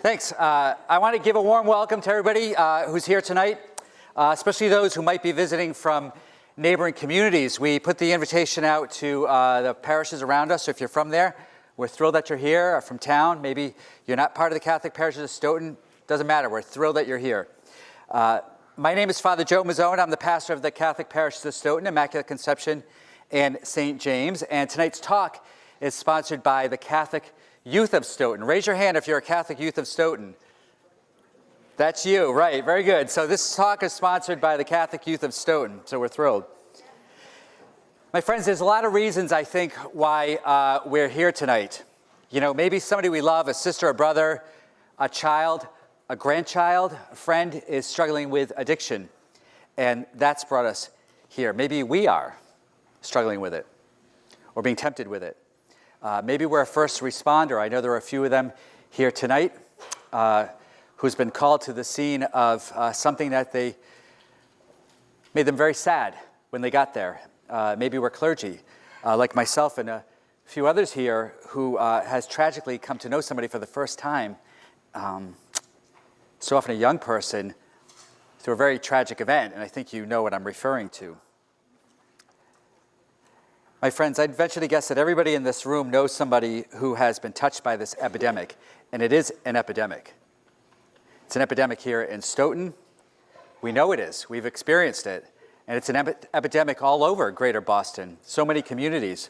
Thanks. I want to give a warm welcome to everybody who's here tonight, especially those who might be visiting from neighboring communities. We put the invitation out to the parishes around us. So if you're from there, we're thrilled that you're here, or from town. Maybe you're not part of the Catholic parishes of Stoughton. Doesn't matter. We're thrilled that you're here. My name is Father Joe Mazzone. I'm the pastor of the Catholic parishes of Stoughton, Immaculate Conception, and St. James. And tonight's talk is sponsored by the Catholic Youth of Stoughton. Raise your hand if you're a Catholic Youth of Stoughton. That's you, right, very good. So this talk is sponsored by the Catholic Youth of Stoughton, so we're thrilled. My friends, there's a lot of reasons, I think, why we're here tonight. You know, maybe somebody we love, a sister, a brother, a child, a grandchild, a friend is struggling with addiction, and that's brought us here. Maybe we are struggling with it or being tempted with it. Maybe we're a first responder. I know there are a few of them here tonight who's been called to the scene of something that they made them very sad when they got there. Maybe we're clergy, like myself and a few others here who has tragically come to know somebody for the first time, so often a young person, through a very tragic event, and I think you know what I'm referring to. My friends, I'd venture to guess that everybody in this room knows somebody who has been touched by this epidemic, and it is an epidemic. It's an epidemic here in Stoughton. We know it is. We've experienced it. And it's an epidemic all over Greater Boston, so many communities.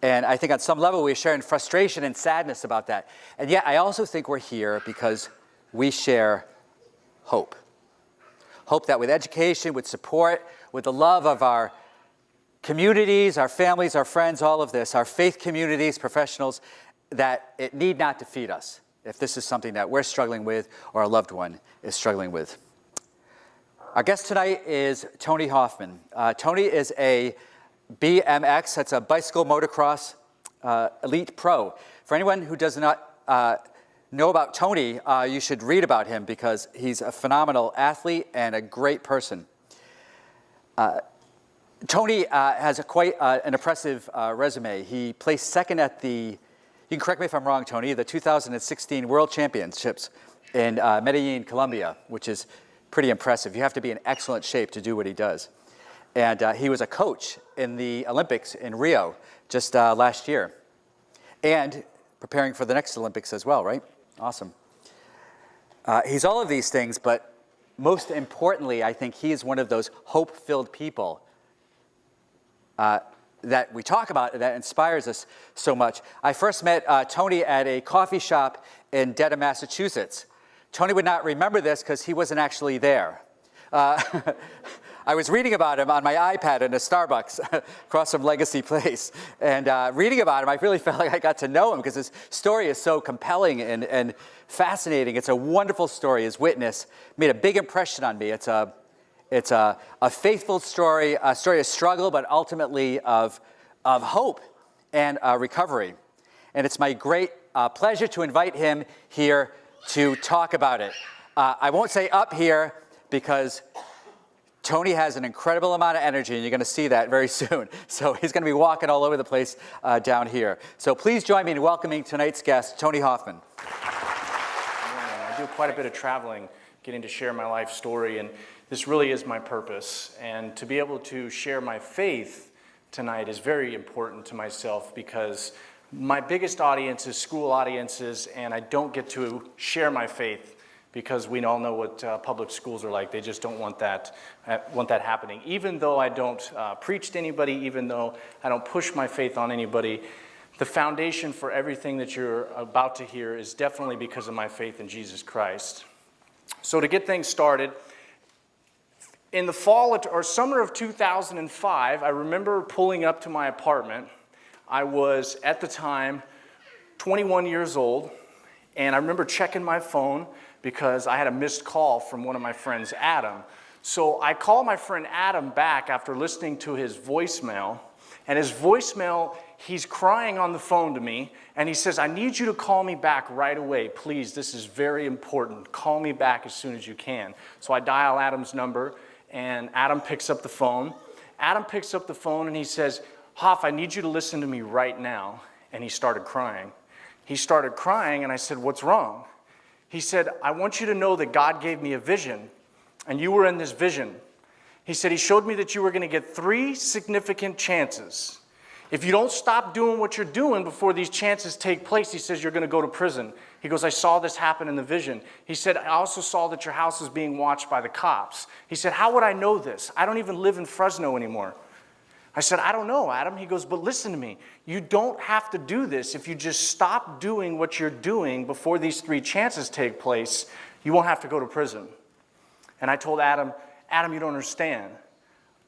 And I think on some level we're sharing frustration and sadness about that. And yet I also think we're here because we share hope. Hope that with education, with support, with the love of our communities, our families, our friends, all of this, our faith communities, professionals, that it need not defeat us if this is something that we're struggling with or a loved one is struggling with. Our guest tonight is Tony Hoffman. Tony is a BMX, that's a bicycle motocross elite pro. For anyone who does not know about Tony, you should read about him because he's a phenomenal athlete and a great person. Tony has quite an impressive resume. He placed second at you can correct me if I'm wrong, Tony, the 2016 World Championships in Medellin, Colombia, which is pretty impressive. You have to be in excellent shape to do what he does. And he was a coach in the Olympics in Rio just last year. And preparing for the next Olympics as well, right? Awesome. He's all of these things, but most importantly, I think he is one of those hope-filled people that we talk about that inspires us so much. I first met Tony at a coffee shop in Dedham, Massachusetts. Tony would not remember this because he wasn't actually there. I was reading about him on my iPad in a Starbucks across from Legacy Place. And reading about him, I really felt like I got to know him because his story is so compelling and fascinating. It's a wonderful story. His witness made a big impression on me. It's a faithful story, a story of struggle, but ultimately of hope and recovery. And it's my great pleasure to invite him here to talk about it. I won't say up here because Tony has an incredible amount of energy, and you're going to see that very soon. So he's going to be walking all over the place down here. So please join me in welcoming tonight's guest, Tony Hoffman. I do quite a bit of traveling, getting to share my life story, and this really is my purpose. And to be able to share my faith tonight is very important to myself because my biggest audience is school audiences, and I don't get to share my faith because we all know what public schools are like. They just don't want that happening. Even though I don't preach to anybody, even though I don't push my faith on anybody, the foundation for everything that you're about to hear is definitely because of my faith in Jesus Christ. So to get things started, in the fall or summer of 2005, I remember pulling up to my apartment. I was, at the time, 21 years old, and I remember checking my phone because I had a missed call from one of my friends, Adam. So I called my friend Adam back after listening to his voicemail, and his voicemail, he's crying on the phone to me, and he says, "I need you to call me back right away. Please, this is very important. Call me back as soon as you can." So I dial Adam's number, and Adam picks up the phone. Adam picks up the phone, and he says, "Hoff, I need you to listen to me right now." And he started crying. He started crying, and I said, "What's wrong?" He said, I want you to know that God gave me a vision, and you were in this vision. He said, he showed me that you were going to get 3 significant chances. If you don't stop doing what you're doing before these chances take place, he says, you're going to go to prison. He goes, I saw this happen in the vision. He said, I also saw that your house is being watched by the cops. He said, how would I know this? I don't even live in Fresno anymore. I said, I don't know, Adam. He goes, but listen to me. You don't have to do this. If you just stop doing what you're doing before these 3 chances take place, you won't have to go to prison. And I told Adam, Adam, you don't understand.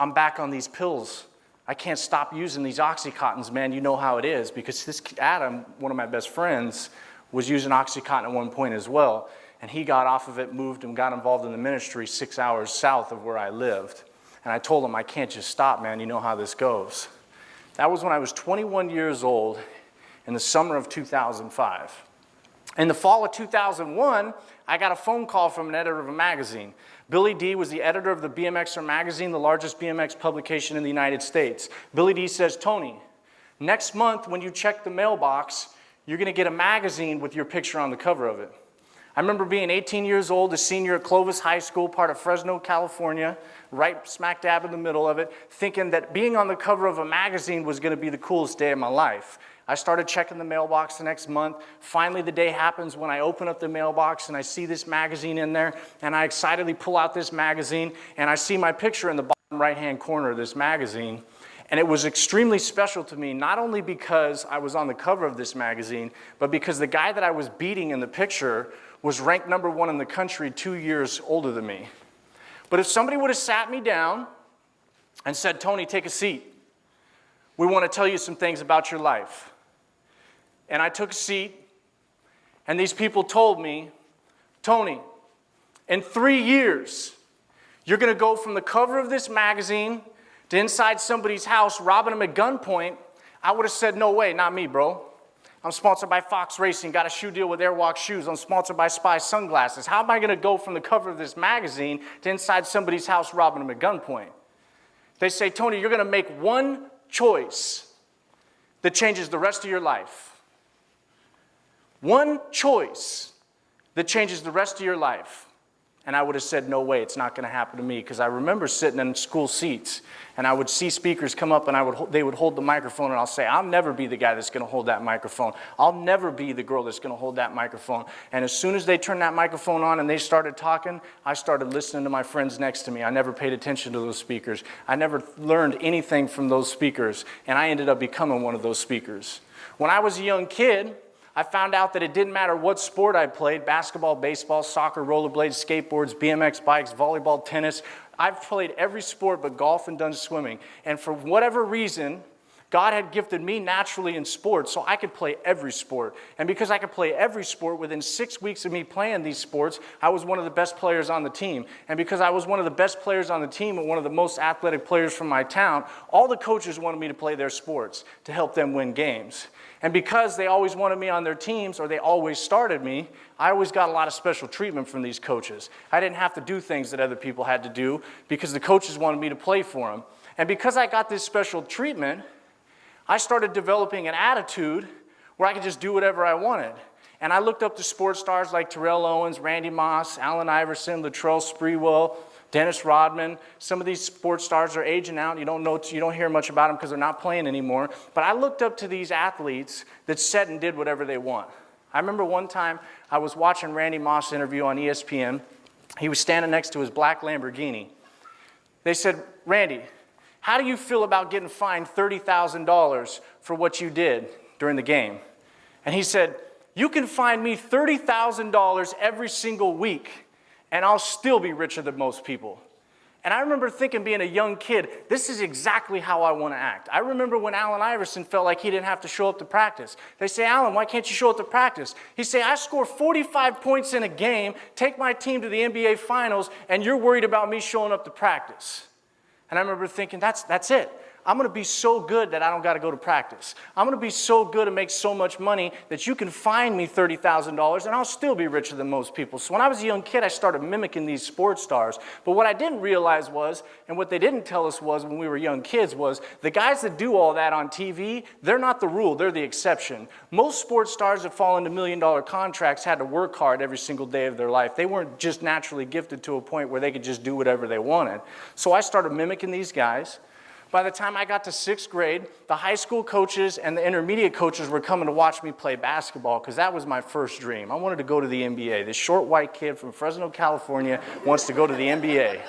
I'm back on these pills. I can't stop using these Oxycontins, man. You know how it is. Because this Adam, one of my best friends, was using Oxycontin at one point as well. And he got off of it, moved, and got involved in the ministry 6 hours south of where I lived. And I told him, I can't just stop, man. You know how this goes. That was when I was 21 years old in the summer of 2005. In the fall of 2001, I got a phone call from an editor of a magazine. Billy D was the editor of the BMXer magazine, the largest BMX publication in the United States. Billy D says, Tony, next month when you check the mailbox, you're going to get a magazine with your picture on the cover of it. I remember being 18 years old, a senior at Clovis High School, part of Fresno, California, right smack dab in the middle of it, thinking that being on the cover of a magazine was going to be the coolest day of my life. I started checking the mailbox the next month. Finally, the day happens when I open up the mailbox and I see this magazine in there, and I excitedly pull out this magazine, and I see my picture in the bottom right-hand corner of this magazine. And it was extremely special to me, not only because I was on the cover of this magazine, but because the guy that I was beating in the picture was ranked #1 in the country 2 years older than me. But if somebody would have sat me down and said, Tony, take a seat. We want to tell you some things about your life. And I took a seat, and these people told me, Tony, in 3 years, you're going to go from the cover of this magazine to inside somebody's house, robbing them at gunpoint. I would have said, no way, not me, bro. I'm sponsored by Fox Racing, got a shoe deal with Airwalk Shoes. I'm sponsored by Spy Sunglasses. How am I going to go from the cover of this magazine to inside somebody's house robbing them at gunpoint? They say, Tony, you're going to make one choice that changes the rest of your life. One choice that changes the rest of your life. And I would have said, no way, it's not going to happen to me. Because I remember sitting in school seats, and I would see speakers come up, and they would hold the microphone, and I'll say, I'll never be the guy that's going to hold that microphone. I'll never be the girl that's going to hold that microphone. And as soon as they turned that microphone on and they started talking, I started listening to my friends next to me. I never paid attention to those speakers. I never learned anything from those speakers, and I ended up becoming one of those speakers. When I was a young kid, I found out that it didn't matter what sport I played, basketball, baseball, soccer, rollerblades, skateboards, BMX bikes, volleyball, tennis. I've played every sport but golf and done swimming. And for whatever reason, God had gifted me naturally in sports, so I could play every sport. And because I could play every sport, within 6 weeks of me playing these sports, I was one of the best players on the team. And because I was one of the best players on the team and one of the most athletic players from my town, all the coaches wanted me to play their sports to help them win games. And because they always wanted me on their teams, or they always started me, I always got a lot of special treatment from these coaches. I didn't have to do things that other people had to do because the coaches wanted me to play for them. And because I got this special treatment, I started developing an attitude where I could just do whatever I wanted. And I looked up to sports stars like Terrell Owens, Randy Moss, Allen Iverson, Latrell Sprewell, Dennis Rodman. Some of these sports stars are aging out. You don't hear much about them because they're not playing anymore. But I looked up to these athletes that said and did whatever they want. I remember one time I was watching Randy Moss interview on ESPN. He was standing next to his black Lamborghini. They said, Randy, how do you feel about getting fined $30,000 for what you did during the game? And he said, you can fine me $30,000 every single week, and I'll still be richer than most people. And I remember thinking, being a young kid, this is exactly how I want to act. I remember when Allen Iverson felt like he didn't have to show up to practice. They say, Allen, why can't you show up to practice? He say, I score 45 points in a game, take my team to the NBA Finals, and you're worried about me showing up to practice. And I remember thinking, that's it. I'm going to be so good that I don't got to go to practice. I'm going to be so good and make so much money that you can fine me $30,000 and I'll still be richer than most people. So when I was a young kid, I started mimicking these sports stars. But what I didn't realize was, and what they didn't tell us was when we were young kids was, the guys that do all that on TV, they're not the rule, they're the exception. Most sports stars that fall into million-dollar contracts had to work hard every single day of their life. They weren't just naturally gifted to a point where they could just do whatever they wanted. So I started mimicking these guys. By the time I got to 6th grade, the high school coaches and the intermediate coaches were coming to watch me play basketball because that was my first dream. I wanted to go to the NBA. This short white kid from Fresno, California wants to go to the NBA.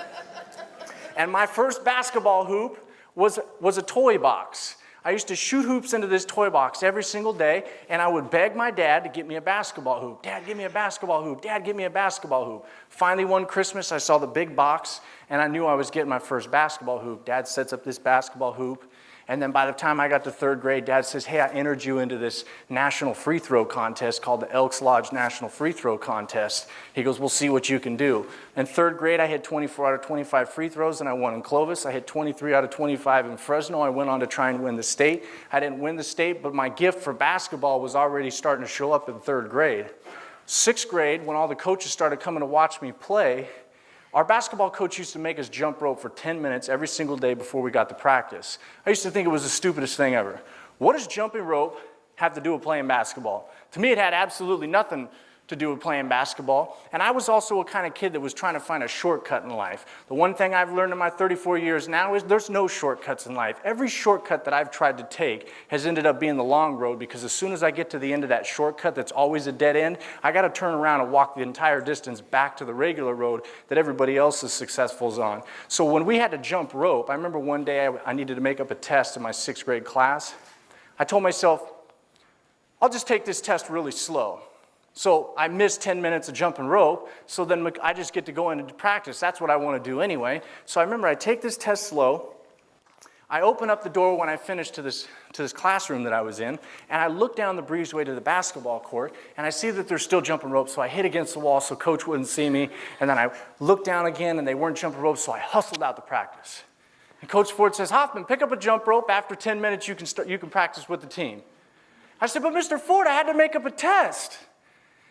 And my first basketball hoop was a toy box. I used to shoot hoops into this toy box every single day, and I would beg my dad to get me a basketball hoop. Dad, give me a basketball hoop. Dad, give me a basketball hoop. Finally, one Christmas, I saw the big box, and I knew I was getting my first basketball hoop. Dad sets up this basketball hoop, and then by the time I got to 3rd grade, Dad says, hey, I entered you into this national free throw contest called the Elks Lodge National Free Throw Contest. He goes, we'll see what you can do. In 3rd grade, I hit 24 out of 25 free throws, and I won in Clovis. I hit 23 out of 25 in Fresno. I went on to try and win the state. I didn't win the state, but my gift for basketball was already starting to show up in 3rd grade. 6th grade, when all the coaches started coming to watch me play, our basketball coach used to make us jump rope for 10 minutes every single day before we got to practice. I used to think it was the stupidest thing ever. What does jumping rope have to do with playing basketball? To me, it had absolutely nothing to do with playing basketball. And I was also a kind of kid that was trying to find a shortcut in life. The one thing I've learned in my 34 years now is there's no shortcuts in life. Every shortcut that I've tried to take has ended up being the long road, because as soon as I get to the end of that shortcut that's always a dead end, I got to turn around and walk the entire distance back to the regular road that everybody else is successful on. So when we had to jump rope, I remember one day I needed to make up a test in my 6th grade class. I told myself, I'll just take this test really slow. So I missed 10 minutes of jumping rope, so then I just get to go into practice. That's what I want to do anyway. So I remember I take this test slow. I open up the door when I finish to this classroom that I was in, and I look down the breezeway to the basketball court, and I see that they're still jumping rope, so I hit against the wall so coach wouldn't see me, and then I looked down again, and they weren't jumping rope, so I hustled out to practice. And Coach Ford says, Hoffman, pick up a jump rope. After 10 minutes, you can practice with the team. I said, but Mr. Ford, I had to make up a test.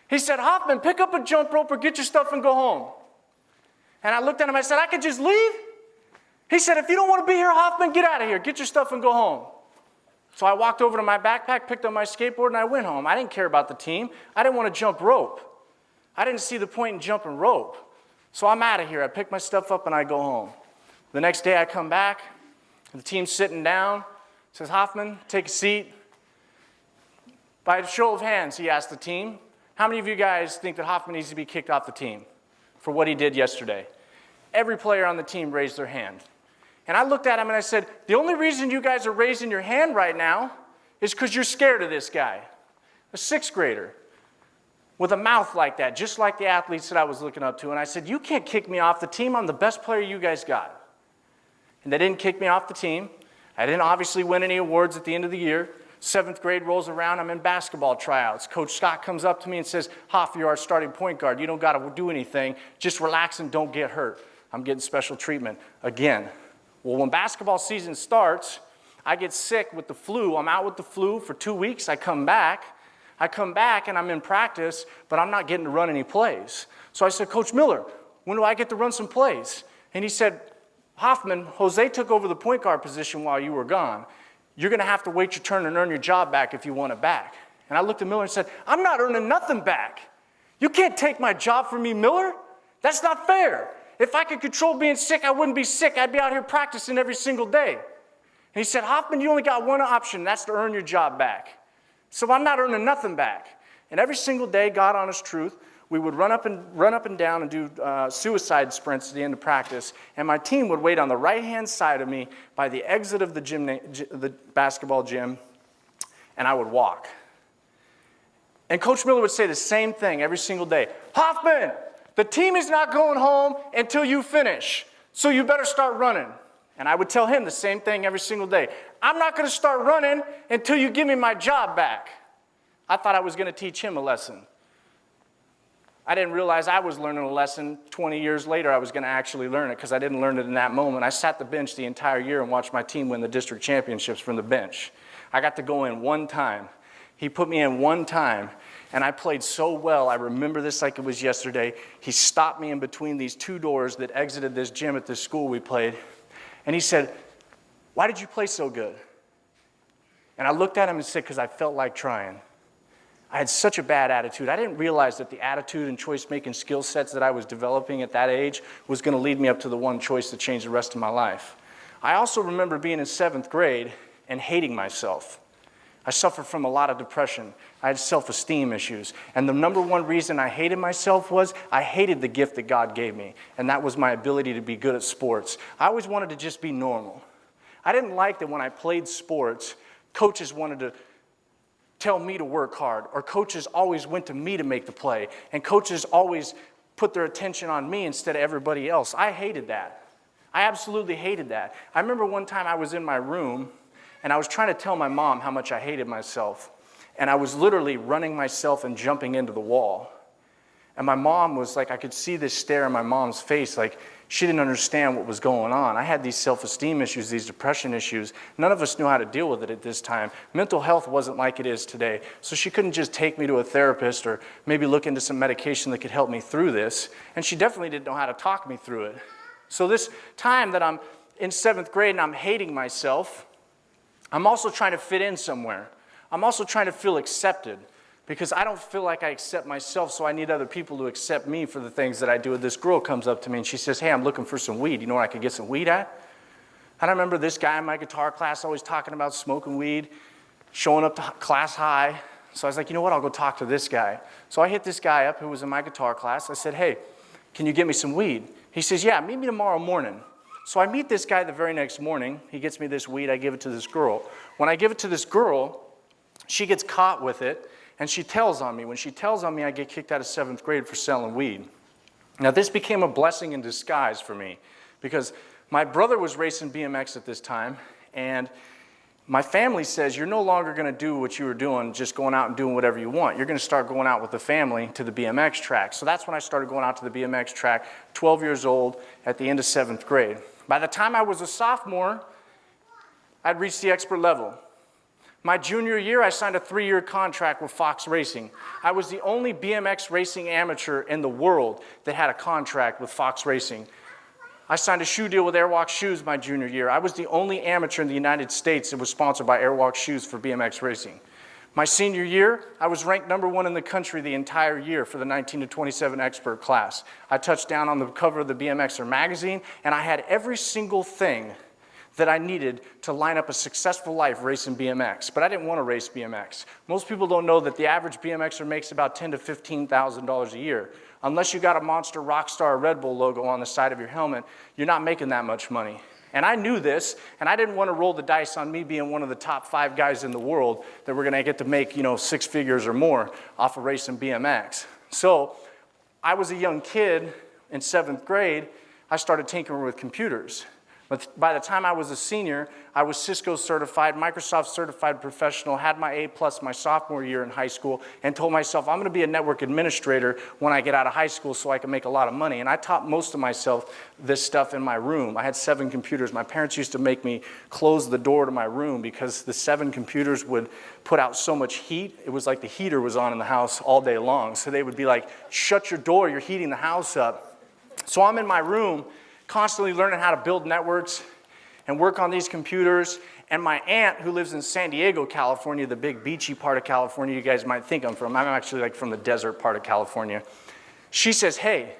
He said, Hoffman, pick up a jump rope or get your stuff and go home. And I looked at him, I said, I could just leave? He said, if you don't want to be here, Hoffman, get out of here. Get your stuff and go home. So I walked over to my backpack, picked up my skateboard, and I went home. I didn't care about the team. I didn't want to jump rope. I didn't see the point in jumping rope. So I'm out of here. I pick my stuff up and I go home. The next day I come back, and the team's sitting down. Says, Hoffman, take a seat. By a show of hands, he asked the team, how many of you guys think that Hoffman needs to be kicked off the team for what he did yesterday? Every player on the team raised their hand. And I looked at him and I said, the only reason you guys are raising your hand right now is because you're scared of this guy, a 6th grader, with a mouth like that, just like the athletes that I was looking up to. And I said, you can't kick me off the team. I'm the best player you guys got. And they didn't kick me off the team. I didn't obviously win any awards at the end of the year. 7th grade rolls around, I'm in basketball tryouts. Coach Scott comes up to me and says, Hoff, you're our starting point guard. You don't got to do anything. Just relax and don't get hurt. I'm getting special treatment again. Well, when basketball season starts, I get sick with the flu. I'm out with the flu for 2 weeks. I come back and I'm in practice, but I'm not getting to run any plays. So I said, Coach Miller, when do I get to run some plays? And he said, Hoffman, Jose took over the point guard position while you were gone. You're going to have to wait your turn and earn your job back if you want it back. And I looked at Miller and said, I'm not earning nothing back. You can't take my job from me, Miller. That's not fair. If I could control being sick, I wouldn't be sick. I'd be out here practicing every single day. And he said, Hoffman, you only got one option, and that's to earn your job back. So I'm not earning nothing back. And every single day, God honest truth, we would run up and down and do suicide sprints at the end of practice, and my team would wait on the right-hand side of me by the exit of the basketball gym, and I would walk. And Coach Miller would say the same thing every single day. Hoffman, the team is not going home until you finish, so you better start running. And I would tell him the same thing every single day. I'm not going to start running until you give me my job back. I thought I was going to teach him a lesson. I didn't realize I was learning a lesson 20 years later. I was going to actually learn it because I didn't learn it in that moment. I sat the bench the entire year and watched my team win the district championships from the bench. I got to go in one time. He put me in one time, and I played so well. I remember this like it was yesterday. He stopped me in between these two doors that exited this gym at this school we played, and he said, "Why did you play so good?" And I looked at him and said, "Because I felt like trying." I had such a bad attitude. I didn't realize that the attitude and choice-making skill sets that I was developing at that age was going to lead me up to the one choice that changed the rest of my life. I also remember being in 7th grade and hating myself. I suffered from a lot of depression. I had self-esteem issues. And the number one reason I hated myself was I hated the gift that God gave me, and that was my ability to be good at sports. I always wanted to just be normal. I didn't like that when I played sports, coaches wanted to tell me to work hard, or coaches always went to me to make the play, and coaches always put their attention on me instead of everybody else. I hated that. I absolutely hated that. I remember one time I was in my room, and I was trying to tell my mom how much I hated myself, and I was literally running myself and jumping into the wall. And my mom was like, I could see this stare in my mom's face, like she didn't understand what was going on. I had these self-esteem issues, these depression issues. None of us knew how to deal with it at this time. Mental health wasn't like it is today. So she couldn't just take me to a therapist or maybe look into some medication that could help me through this. And she definitely didn't know how to talk me through it. So this time that I'm in 7th grade and I'm hating myself, I'm also trying to fit in somewhere. I'm also trying to feel accepted, because I don't feel like I accept myself, so I need other people to accept me for the things that I do. This girl comes up to me and she says, "Hey, I'm looking for some weed. You know where I could get some weed at?" And I remember this guy in my guitar class always talking about smoking weed, showing up to class high. So I was like, you know what, I'll go talk to this guy. So I hit this guy up who was in my guitar class. I said, "Hey, can you get me some weed?" He says, "Yeah, meet me tomorrow morning." So I meet this guy the very next morning. He gets me this weed. I give it to this girl. When I give it to this girl, she gets caught with it. And she tells on me. When she tells on me, I get kicked out of 7th grade for selling weed. Now, this became a blessing in disguise for me, because my brother was racing BMX at this time, and my family says, "You're no longer going to do what you were doing, just going out and doing whatever you want. You're going to start going out with the family to the BMX track." So that's when I started going out to the BMX track, 12 years old, at the end of 7th grade. By the time I was a sophomore, I'd reached the expert level. My junior year, I signed a 3-year contract with Fox Racing. I was the only BMX racing amateur in the world that had a contract with Fox Racing. I signed a shoe deal with Airwalk Shoes my junior year. I was the only amateur in the United States that was sponsored by Airwalk Shoes for BMX racing. My senior year, I was ranked #1 in the country the entire year for the 19 to 27 expert class. I touched down on the cover of the BMXer magazine, and I had every single thing that I needed to line up a successful life racing BMX, but I didn't want to race BMX. Most people don't know that the average BMXer makes about $10,000 to $15,000 a year. Unless you got a Monster, Rockstar, Red Bull logo on the side of your helmet, you're not making that much money. And I knew this, and I didn't want to roll the dice on me being one of the top 5 guys in the world that were going to get to make, 6 figures or more off of racing BMX. So I was a young kid in 7th grade. I started tinkering with computers. But by the time I was a senior, I was Cisco certified, Microsoft certified professional, had my A+ my sophomore year in high school, and told myself I'm going to be a network administrator when I get out of high school so I can make a lot of money. And I taught most of myself this stuff in my room. I had 7 computers. My parents used to make me close the door to my room because the 7 computers would put out so much heat. It was like the heater was on in the house all day long. So they would be like, "Shut your door, you're heating the house up." So I'm in my room constantly learning how to build networks and work on these computers. And my aunt, who lives in San Diego, California, the big beachy part of California you guys might think I'm from. I'm actually from the desert part of California. She says, "Hey,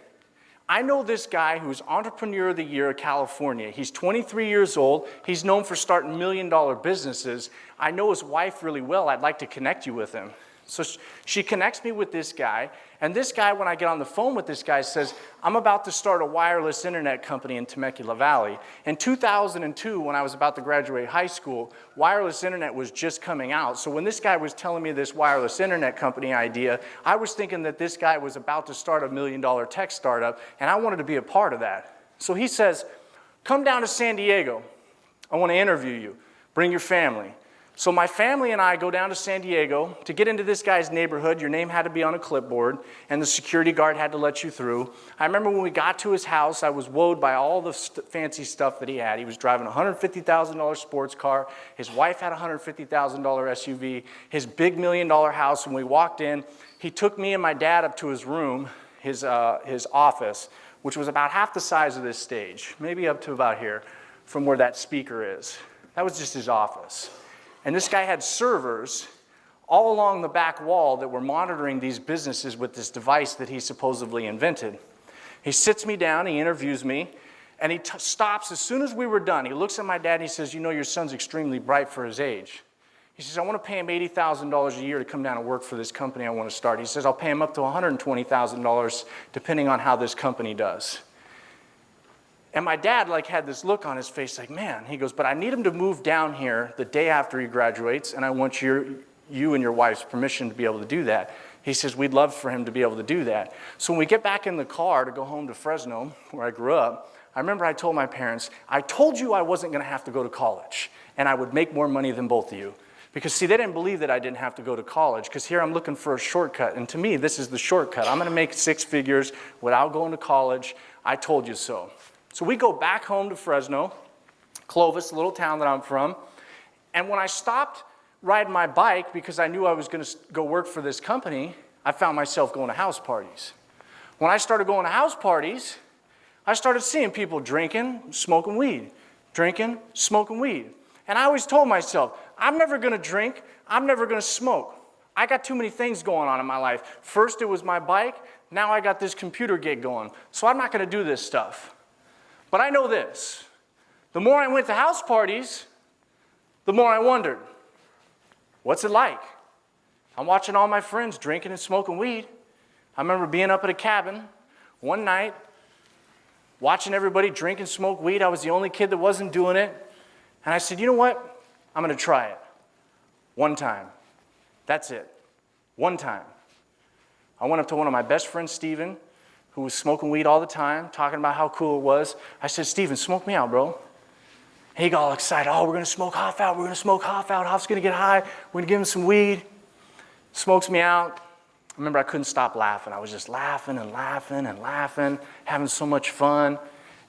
I know this guy who's Entrepreneur of the Year of California. He's 23 years old. He's known for starting $1 million businesses. I know his wife really well. I'd like to connect you with him." So she connects me with this guy, and this guy, when I get on the phone with this guy, says, "I'm about to start a wireless internet company in Temecula Valley." In 2002, when I was about to graduate high school, wireless internet was just coming out. So when this guy was telling me this wireless internet company idea, I was thinking that this guy was about to start a $1 million tech startup, and I wanted to be a part of that. So he says, "Come down to San Diego. I want to interview you. Bring your family." So my family and I go down to San Diego. To get into this guy's neighborhood, your name had to be on a clipboard, and the security guard had to let you through. I remember when we got to his house, I was wowed by all the fancy stuff that he had. He was driving a $150,000 sports car. His wife had a $150,000 SUV. His big $1 million house. When we walked in, he took me and my dad up to his room, his office, which was about half the size of this stage, maybe up to about here, from where that speaker is. That was just his office. And this guy had servers all along the back wall that were monitoring these businesses with this device that he supposedly invented. He sits me down, he interviews me, and he stops as soon as we were done. He looks at my dad and he says, you know, your son's extremely bright for his age. He says, I want to pay him $80,000 a year to come down and work for this company I want to start. He says, I'll pay him up to $120,000 depending on how this company does. And my dad had this look on his face like, man, he goes, but I need him to move down here the day after he graduates, and I want you and your wife's permission to be able to do that. He says, we'd love for him to be able to do that. So when we get back in the car to go home to Fresno, where I grew up, I remember I told my parents, I told you I wasn't going to have to go to college, and I would make more money than both of you. Because, see, they didn't believe that I didn't have to go to college, because here I'm looking for a shortcut, and to me, this is the shortcut. I'm going to make 6 figures without going to college. I told you so. So we go back home to Fresno, Clovis, the little town that I'm from, and when I stopped riding my bike because I knew I was going to go work for this company, I found myself going to house parties. When I started going to house parties, I started seeing people drinking, smoking weed, drinking, smoking weed. And I always told myself, I'm never going to drink, I'm never going to smoke. I got too many things going on in my life. First it was my bike, now I got this computer gig going, so I'm not going to do this stuff. But I know this, the more I went to house parties, the more I wondered, what's it like? I'm watching all my friends drinking and smoking weed. I remember being up at a cabin one night, watching everybody drink and smoke weed. I was the only kid that wasn't doing it. And I said, you know what? I'm going to try it. One time. That's it. One time. I went up to one of my best friends, Stephen, who was smoking weed all the time, talking about how cool it was. I said, Stephen, smoke me out, bro. And he got all excited. Oh, we're going to smoke Hoff out. We're going to smoke Hoff out. Hoff's going to get high. We're going to give him some weed. Smokes me out. I remember I couldn't stop laughing. I was just laughing and laughing and laughing, having so much fun. And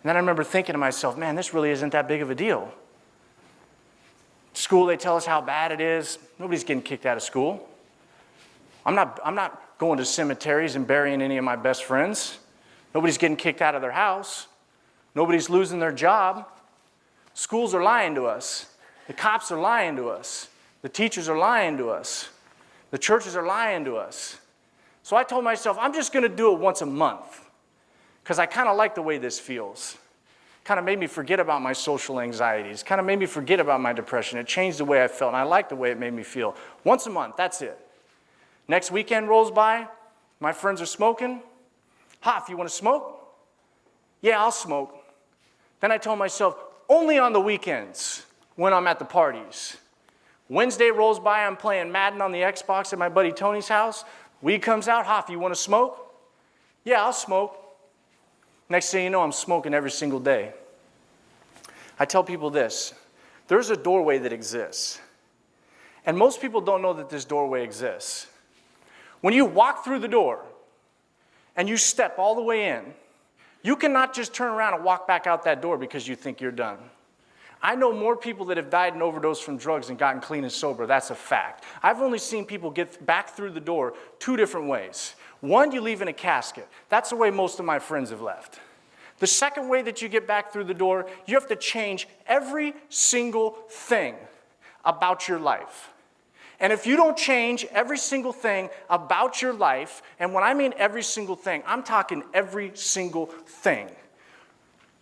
then I remember thinking to myself, man, this really isn't that big of a deal. School, they tell us how bad it is. Nobody's getting kicked out of school. I'm not going to cemeteries and burying any of my best friends. Nobody's getting kicked out of their house. Nobody's losing their job. Schools are lying to us. The cops are lying to us. The teachers are lying to us. The churches are lying to us. So I told myself, I'm just going to do it once a month because I kind of like the way this feels. Kind of made me forget about my social anxieties. Kind of made me forget about my depression. It changed the way I felt, and I liked the way it made me feel. Once a month, that's it. Next weekend rolls by, my friends are smoking. Hoff, you want to smoke? Yeah, I'll smoke. Then I told myself, only on the weekends when I'm at the parties. Wednesday rolls by, I'm playing Madden on the Xbox at my buddy Tony's house. Weed comes out, Hoff, you want to smoke? Yeah, I'll smoke. Next thing you know, I'm smoking every single day. I tell people this, there's a doorway that exists. And most people don't know that this doorway exists. When you walk through the door and you step all the way in, you cannot just turn around and walk back out that door because you think you're done. I know more people that have died and overdosed from drugs and gotten clean and sober. That's a fact. I've only seen people get back through the door 2 different ways. One, you leave in a casket. That's the way most of my friends have left. The second way that you get back through the door, you have to change every single thing about your life. And if you don't change every single thing about your life, and when I mean every single thing, I'm talking every single thing,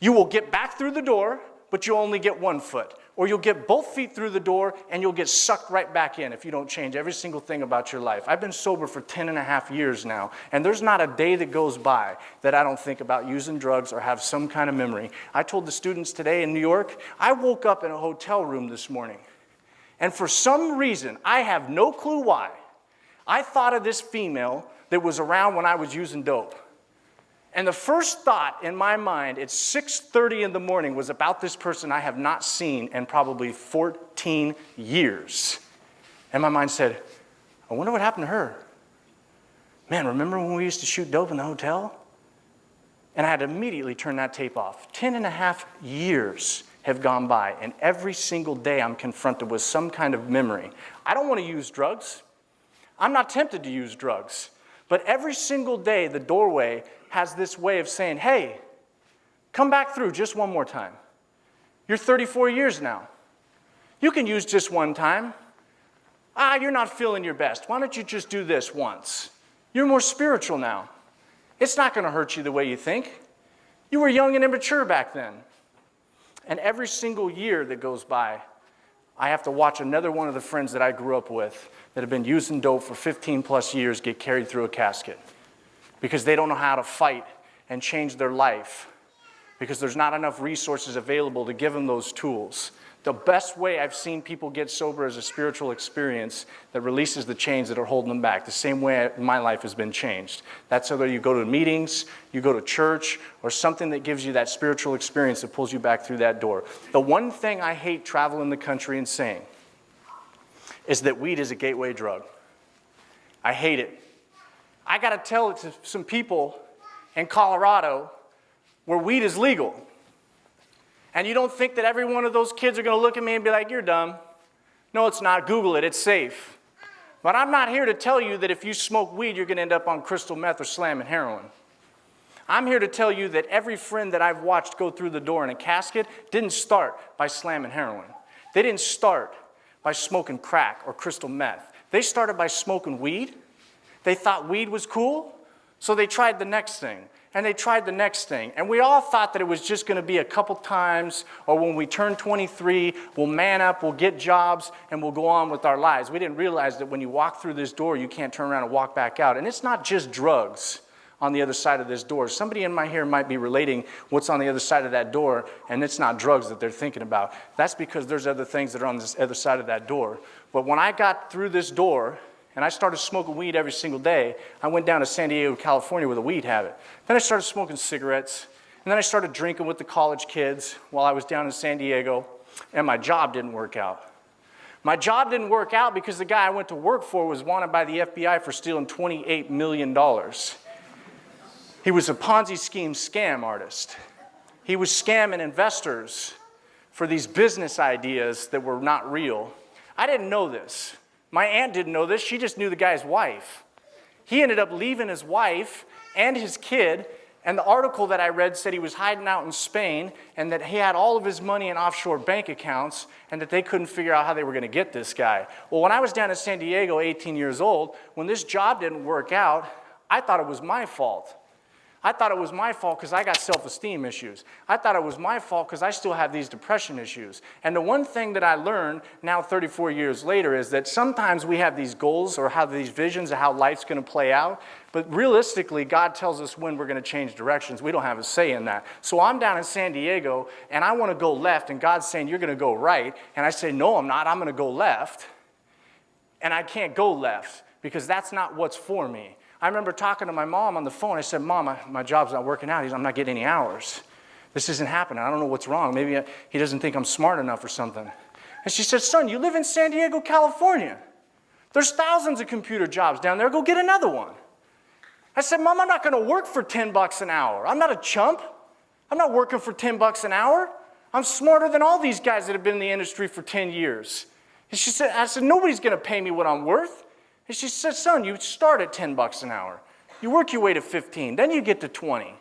you will get back through the door, but you'll only get 1 foot. Or you'll get both feet through the door, and you'll get sucked right back in if you don't change every single thing about your life. I've been sober for 10 and a half years now, and there's not a day that goes by that I don't think about using drugs or have some kind of memory. I told the students today in New York, I woke up in a hotel room this morning, and for some reason, I have no clue why, I thought of this female that was around when I was using dope. And the first thought in my mind at 6:30 in the morning was about this person I have not seen in probably 14 years. And my mind said, I wonder what happened to her. Man, remember when we used to shoot dope in the hotel? And I had to immediately turn that tape off. 10 and a half years have gone by, and every single day I'm confronted with some kind of memory. I don't want to use drugs. I'm not tempted to use drugs. But every single day, the doorway has this way of saying, hey, come back through just one more time. You're 34 years now. You can use just one time. You're not feeling your best. Why don't you just do this once? You're more spiritual now. It's not going to hurt you the way you think. You were young and immature back then. And every single year that goes by, I have to watch another one of the friends that I grew up with that have been using dope for 15 plus years get carried through a casket because they don't know how to fight and change their life because there's not enough resources available to give them those tools. The best way I've seen people get sober is a spiritual experience that releases the chains that are holding them back. The same way my life has been changed. That's whether you go to meetings, you go to church, or something that gives you that spiritual experience that pulls you back through that door. The one thing I hate traveling the country and saying is that weed is a gateway drug. I hate it. I got to tell it to some people in Colorado where weed is legal. And you don't think that every one of those kids are going to look at me and be like, you're dumb. No, it's not. Google it. It's safe. But I'm not here to tell you that if you smoke weed, you're going to end up on crystal meth or slamming heroin. I'm here to tell you that every friend that I've watched go through the door in a casket didn't start by slamming heroin. They didn't start by smoking crack or crystal meth. They started by smoking weed. They thought weed was cool, so they tried the next thing. And they tried the next thing. And we all thought that it was just going to be a couple times, or when we turn 23, we'll man up, we'll get jobs, and we'll go on with our lives. We didn't realize that when you walk through this door, you can't turn around and walk back out. And it's not just drugs on the other side of this door. Somebody in my here might be relating what's on the other side of that door, and it's not drugs that they're thinking about. That's because there's other things that are on this other side of that door. But when I got through this door, and I started smoking weed every single day, I went down to San Diego, California with a weed habit. Then I started smoking cigarettes, and then I started drinking with the college kids while I was down in San Diego, and my job didn't work out. My job didn't work out because the guy I went to work for was wanted by the FBI for stealing $28 million. He was a Ponzi scheme scam artist. He was scamming investors for these business ideas that were not real. I didn't know this. My aunt didn't know this. She just knew the guy's wife. He ended up leaving his wife and his kid, and the article that I read said he was hiding out in Spain and that he had all of his money in offshore bank accounts and that they couldn't figure out how they were going to get this guy. Well, when I was down in San Diego, 18 years old, when this job didn't work out, I thought it was my fault. I thought it was my fault because I got self-esteem issues. I thought it was my fault because I still have these depression issues. And the one thing that I learned now 34 years later is that sometimes we have these goals or have these visions of how life's going to play out, but realistically, God tells us when we're going to change directions. We don't have a say in that. So I'm down in San Diego, and I want to go left, and God's saying, you're going to go right. And I say, no, I'm not. I'm going to go left. And I can't go left because that's not what's for me. I remember talking to my mom on the phone. I said, Mom, my job's not working out. I'm not getting any hours. This isn't happening. I don't know what's wrong. Maybe he doesn't think I'm smart enough or something. And she said, son, you live in San Diego, California. There's thousands of computer jobs down there. Go get another one. I said, Mom, I'm not going to work for $10 an hour. I'm not a chump. I'm not working for $10 an hour. I'm smarter than all these guys that have been in the industry for 10 years. And I said, nobody's going to pay me what I'm worth. And she said, son, you start at $10 an hour. You work your way to 15, then you get to 20.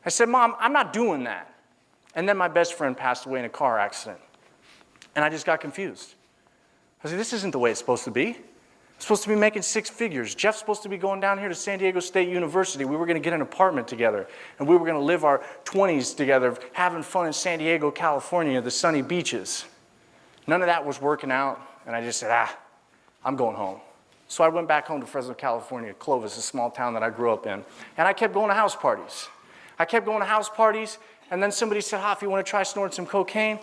I said, Mom, I'm not doing that. And then my best friend passed away in a car accident. And I just got confused. I said, this isn't the way it's supposed to be. I'm supposed to be making 6 figures. Jeff's supposed to be going down here to San Diego State University. We were going to get an apartment together. And we were going to live our 20s together, having fun in San Diego, California, the sunny beaches. None of that was working out. And I just said, I'm going home. So I went back home to Fresno, California, Clovis, a small town that I grew up in. And I kept going to house parties. And then somebody said, Hoff, you want to try snorting some cocaine?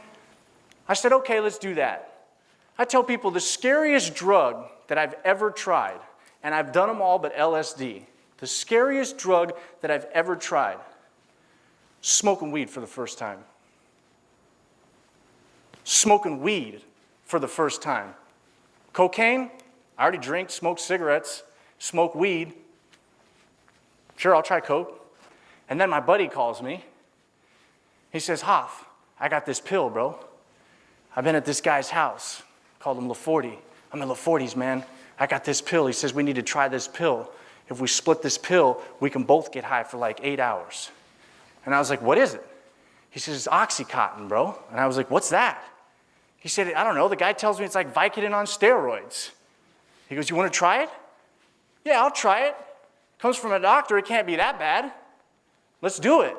I said, okay, let's do that. I tell people the scariest drug that I've ever tried, and I've done them all but LSD, The scariest drug that I've ever tried. Smoking weed for the first time. Smoking weed for the first time. Cocaine, I already drink, smoke cigarettes, smoke weed. Sure, I'll try coke. And then my buddy calls me. He says, Hoff, I got this pill, bro. I've been at this guy's house. Called him LaForty. I'm at LaForty's, man. I got this pill. He says, we need to try this pill. If we split this pill, we can both get high for like 8 hours. And I was like, what is it? He says, it's Oxycontin, bro. And I was like, what's that? He said, I don't know. The guy tells me it's like Vicodin on steroids. He goes, you want to try it? Yeah, I'll try it. Comes from a doctor. It can't be that bad. Let's do it.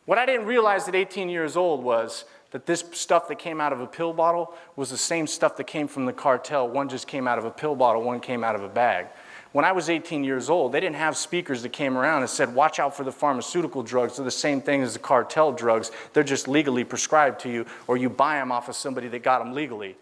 What I didn't realize at 18 years old was that this stuff that came out of a pill bottle was the same stuff that came from the cartel. One just came out of a pill bottle, one came out of a bag. When I was 18 years old, they didn't have speakers that came around and said, watch out for the pharmaceutical drugs. They're the same thing as the cartel drugs. They're just legally prescribed to you, or you buy them off of somebody that got them legally.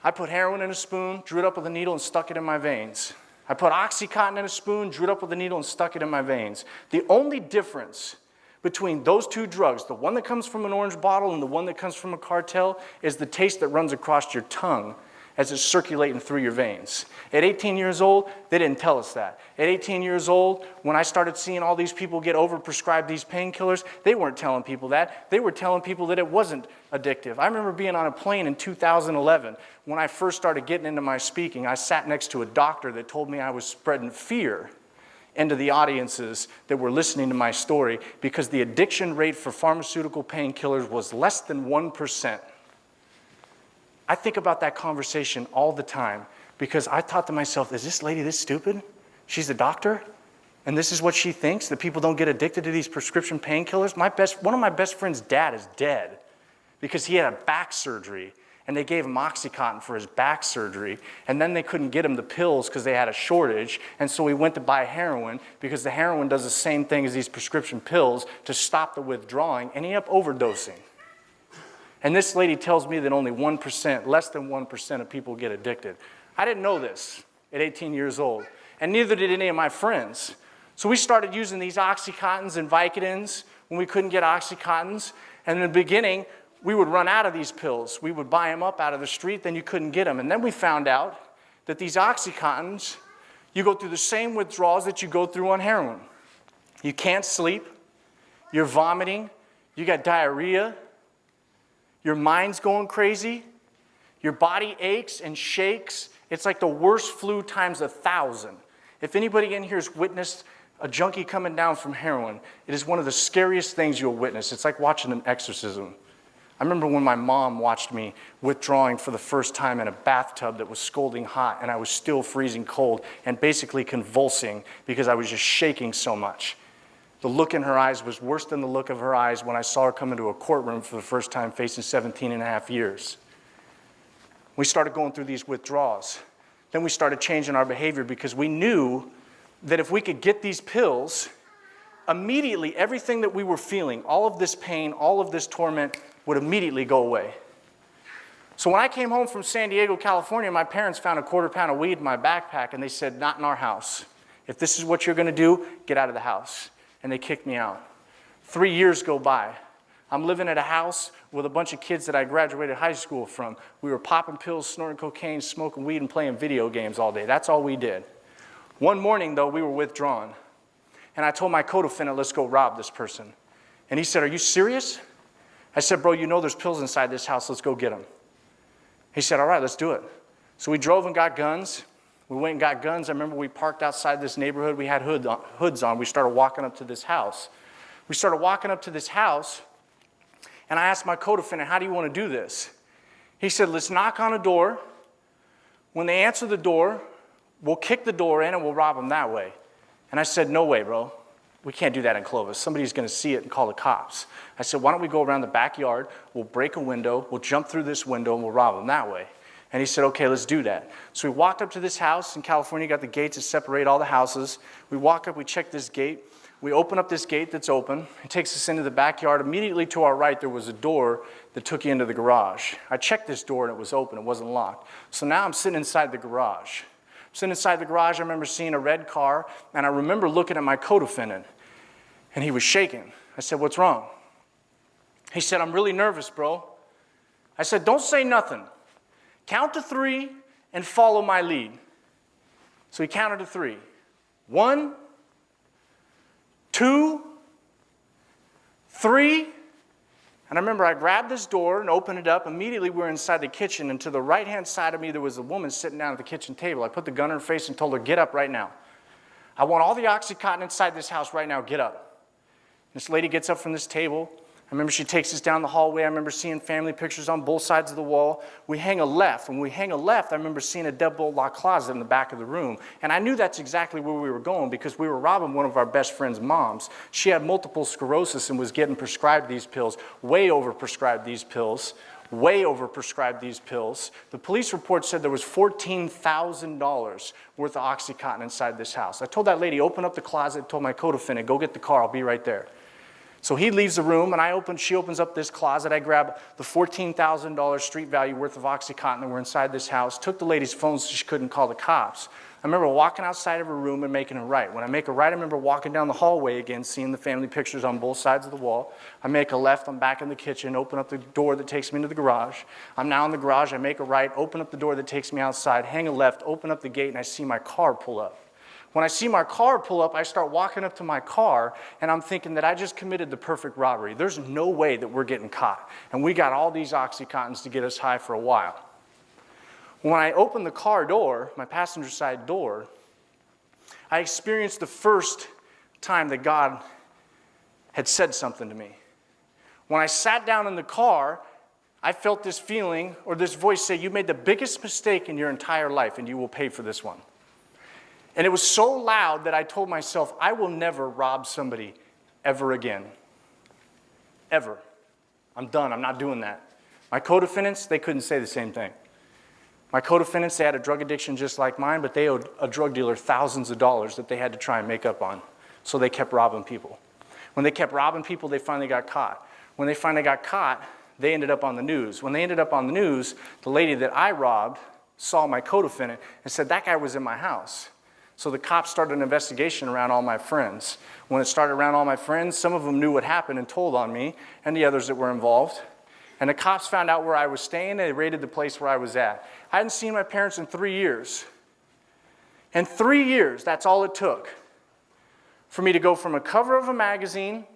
I put heroin in a spoon, drew it up with a needle, and stuck it in my veins. I put Oxycontin in a spoon, drew it up with a needle, and stuck it in my veins. The only difference between those two drugs, the one that comes from an orange bottle and the one that comes from a cartel, is the taste that runs across your tongue as it's circulating through your veins. At 18 years old, they didn't tell us that. At 18 years old, when I started seeing all these people get overprescribed these painkillers, they weren't telling people that. They were telling people that it wasn't addictive. I remember being on a plane in 2011. When I first started getting into my speaking, I sat next to a doctor that told me I was spreading fear into the audiences that were listening to my story because the addiction rate for pharmaceutical painkillers was less than 1%. I think about that conversation all the time because I thought to myself, is this lady this stupid? She's a doctor? And this is what she thinks, that people don't get addicted to these prescription painkillers? One of my best friend's dad is dead because he had a back surgery and they gave him Oxycontin for his back surgery, and then they couldn't get him the pills because they had a shortage, and so he went to buy heroin because the heroin does the same thing as these prescription pills to stop the withdrawing, and he ended up overdosing. And this lady tells me that only 1%, less than 1% of people get addicted. I didn't know this at 18 years old, and neither did any of my friends. So we started using these Oxycontins and Vicodins when we couldn't get Oxycontins, and in the beginning, we would run out of these pills. We would buy them up out of the street, then you couldn't get them. And then we found out that these Oxycontins, you go through the same withdrawals that you go through on heroin. You can't sleep, you're vomiting, you got diarrhea, your mind's going crazy, your body aches and shakes. It's like the worst flu times 1,000. If anybody in here has witnessed a junkie coming down from heroin, it is one of the scariest things you'll witness. It's like watching an exorcism. I remember when my mom watched me withdrawing for the first time in a bathtub that was scalding hot and I was still freezing cold and basically convulsing because I was just shaking so much. The look in her eyes was worse than the look of her eyes when I saw her come into a courtroom for the first time facing 17 and a half years. We started going through these withdrawals. Then we started changing our behavior because we knew that if we could get these pills, immediately everything that we were feeling, all of this pain, all of this torment, would immediately go away. So when I came home from San Diego, California, my parents found a quarter pound of weed in my backpack and they said, not in our house. If this is what you're gonna do, get out of the house. And they kicked me out. 3 years go by. I'm living at a house with a bunch of kids that I graduated high school from. We were popping pills, snorting cocaine, smoking weed, and playing video games all day. That's all we did. One morning, though, we were withdrawn. And I told my co-defendant, let's go rob this person. And he said, are you serious? I said, bro, you know there's pills inside this house. Let's go get them. He said, all right, let's do it. So we drove and got guns. We went and got guns. I remember we parked outside this neighborhood. We had hoods on. We started walking up to this house. We started walking up to this house, and I asked my co-defendant, how do you want to do this? He said, let's knock on a door. When they answer the door, we'll kick the door in and we'll rob them that way. And I said, no way, bro. We can't do that in Clovis. Somebody's going to see it and call the cops. I said, why don't we go around the backyard, we'll break a window, we'll jump through this window, and we'll rob them that way. And he said, okay, let's do that. So we walked up to this house in California, got the gates that separate all the houses. We walk up, we check this gate. We open up this gate that's open. It takes us into the backyard. Immediately to our right, there was a door that took you into the garage. I checked this door and it was open, it wasn't locked. So now I'm sitting inside the garage. Sitting inside the garage, I remember seeing a red car, and I remember looking at my co-defendant, and he was shaking. I said, "What's wrong?" He said, "I'm really nervous, bro." I said, "Don't say nothing. Count to 3 and follow my lead." So he counted to 3. 1, 2, 3. And I remember I grabbed this door and opened it up. Immediately we were inside the kitchen, and to the right-hand side of me there was a woman sitting down at the kitchen table. I put the gun in her face and told her, "Get up right now. I want all the Oxycontin inside this house right now. Get up." This lady gets up from this table. I remember she takes us down the hallway. I remember seeing family pictures on both sides of the wall. We hang a left. When we hang a left, I remember seeing a deadbolt locked closet in the back of the room. And I knew that's exactly where we were going because we were robbing one of our best friend's moms. She had multiple sclerosis and was getting prescribed these pills, way overprescribed these pills, way overprescribed these pills. The police report said there was $14,000 worth of Oxycontin inside this house. I told that lady, "Open up the closet," told my co-defendant, "Go get the car, I'll be right there." So he leaves the room, and she opens up this closet. I grab the $14,000 street value worth of Oxycontin that were inside this house, took the lady's phone so she couldn't call the cops. I remember walking outside of her room and making a right. When I make a right, I remember walking down the hallway again, seeing the family pictures on both sides of the wall. I make a left, I'm back in the kitchen, open up the door that takes me into the garage. I'm now in the garage, I make a right, open up the door that takes me outside, hang a left, open up the gate, and I see my car pull up. When I see my car pull up, I start walking up to my car, and I'm thinking that I just committed the perfect robbery. There's no way that we're getting caught. And we got all these Oxycontins to get us high for a while. When I opened the car door, my passenger side door, I experienced the first time that God had said something to me. When I sat down in the car, I felt this feeling, or this voice say, "You made the biggest mistake in your entire life, and you will pay for this one." And it was so loud that I told myself, I will never rob somebody ever again. Ever. I'm done. I'm not doing that. My co-defendants, they couldn't say the same thing. My co-defendants, they had a drug addiction just like mine, but they owed a drug dealer thousands of dollars that they had to try and make up on. So they kept robbing people. When they kept robbing people, they finally got caught. When they finally got caught, they ended up on the news. When they ended up on the news, the lady that I robbed saw my co-defendant and said, "That guy was in my house." So the cops started an investigation around all my friends. When it started around all my friends, some of them knew what happened and told on me, and the others that were involved. And the cops found out where I was staying, and they raided the place where I was at. I hadn't seen my parents in 3 years. In 3 years, that's all it took for me to go from a cover of a magazine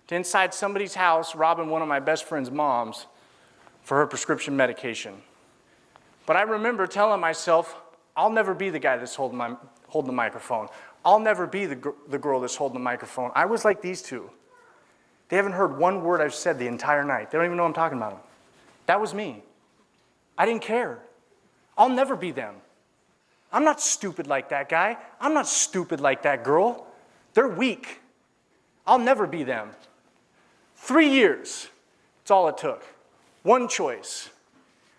to inside somebody's house robbing one of my best friend's moms for her prescription medication. But I remember telling myself, I'll never be the guy that's holding the microphone. I'll never be the girl that's holding the microphone. I was like these two. They haven't heard one word I've said the entire night. They don't even know I'm talking about them. That was me. I didn't care. I'll never be them. I'm not stupid like that guy. I'm not stupid like that girl. They're weak. I'll never be them. 3 years. That's all it took. One choice.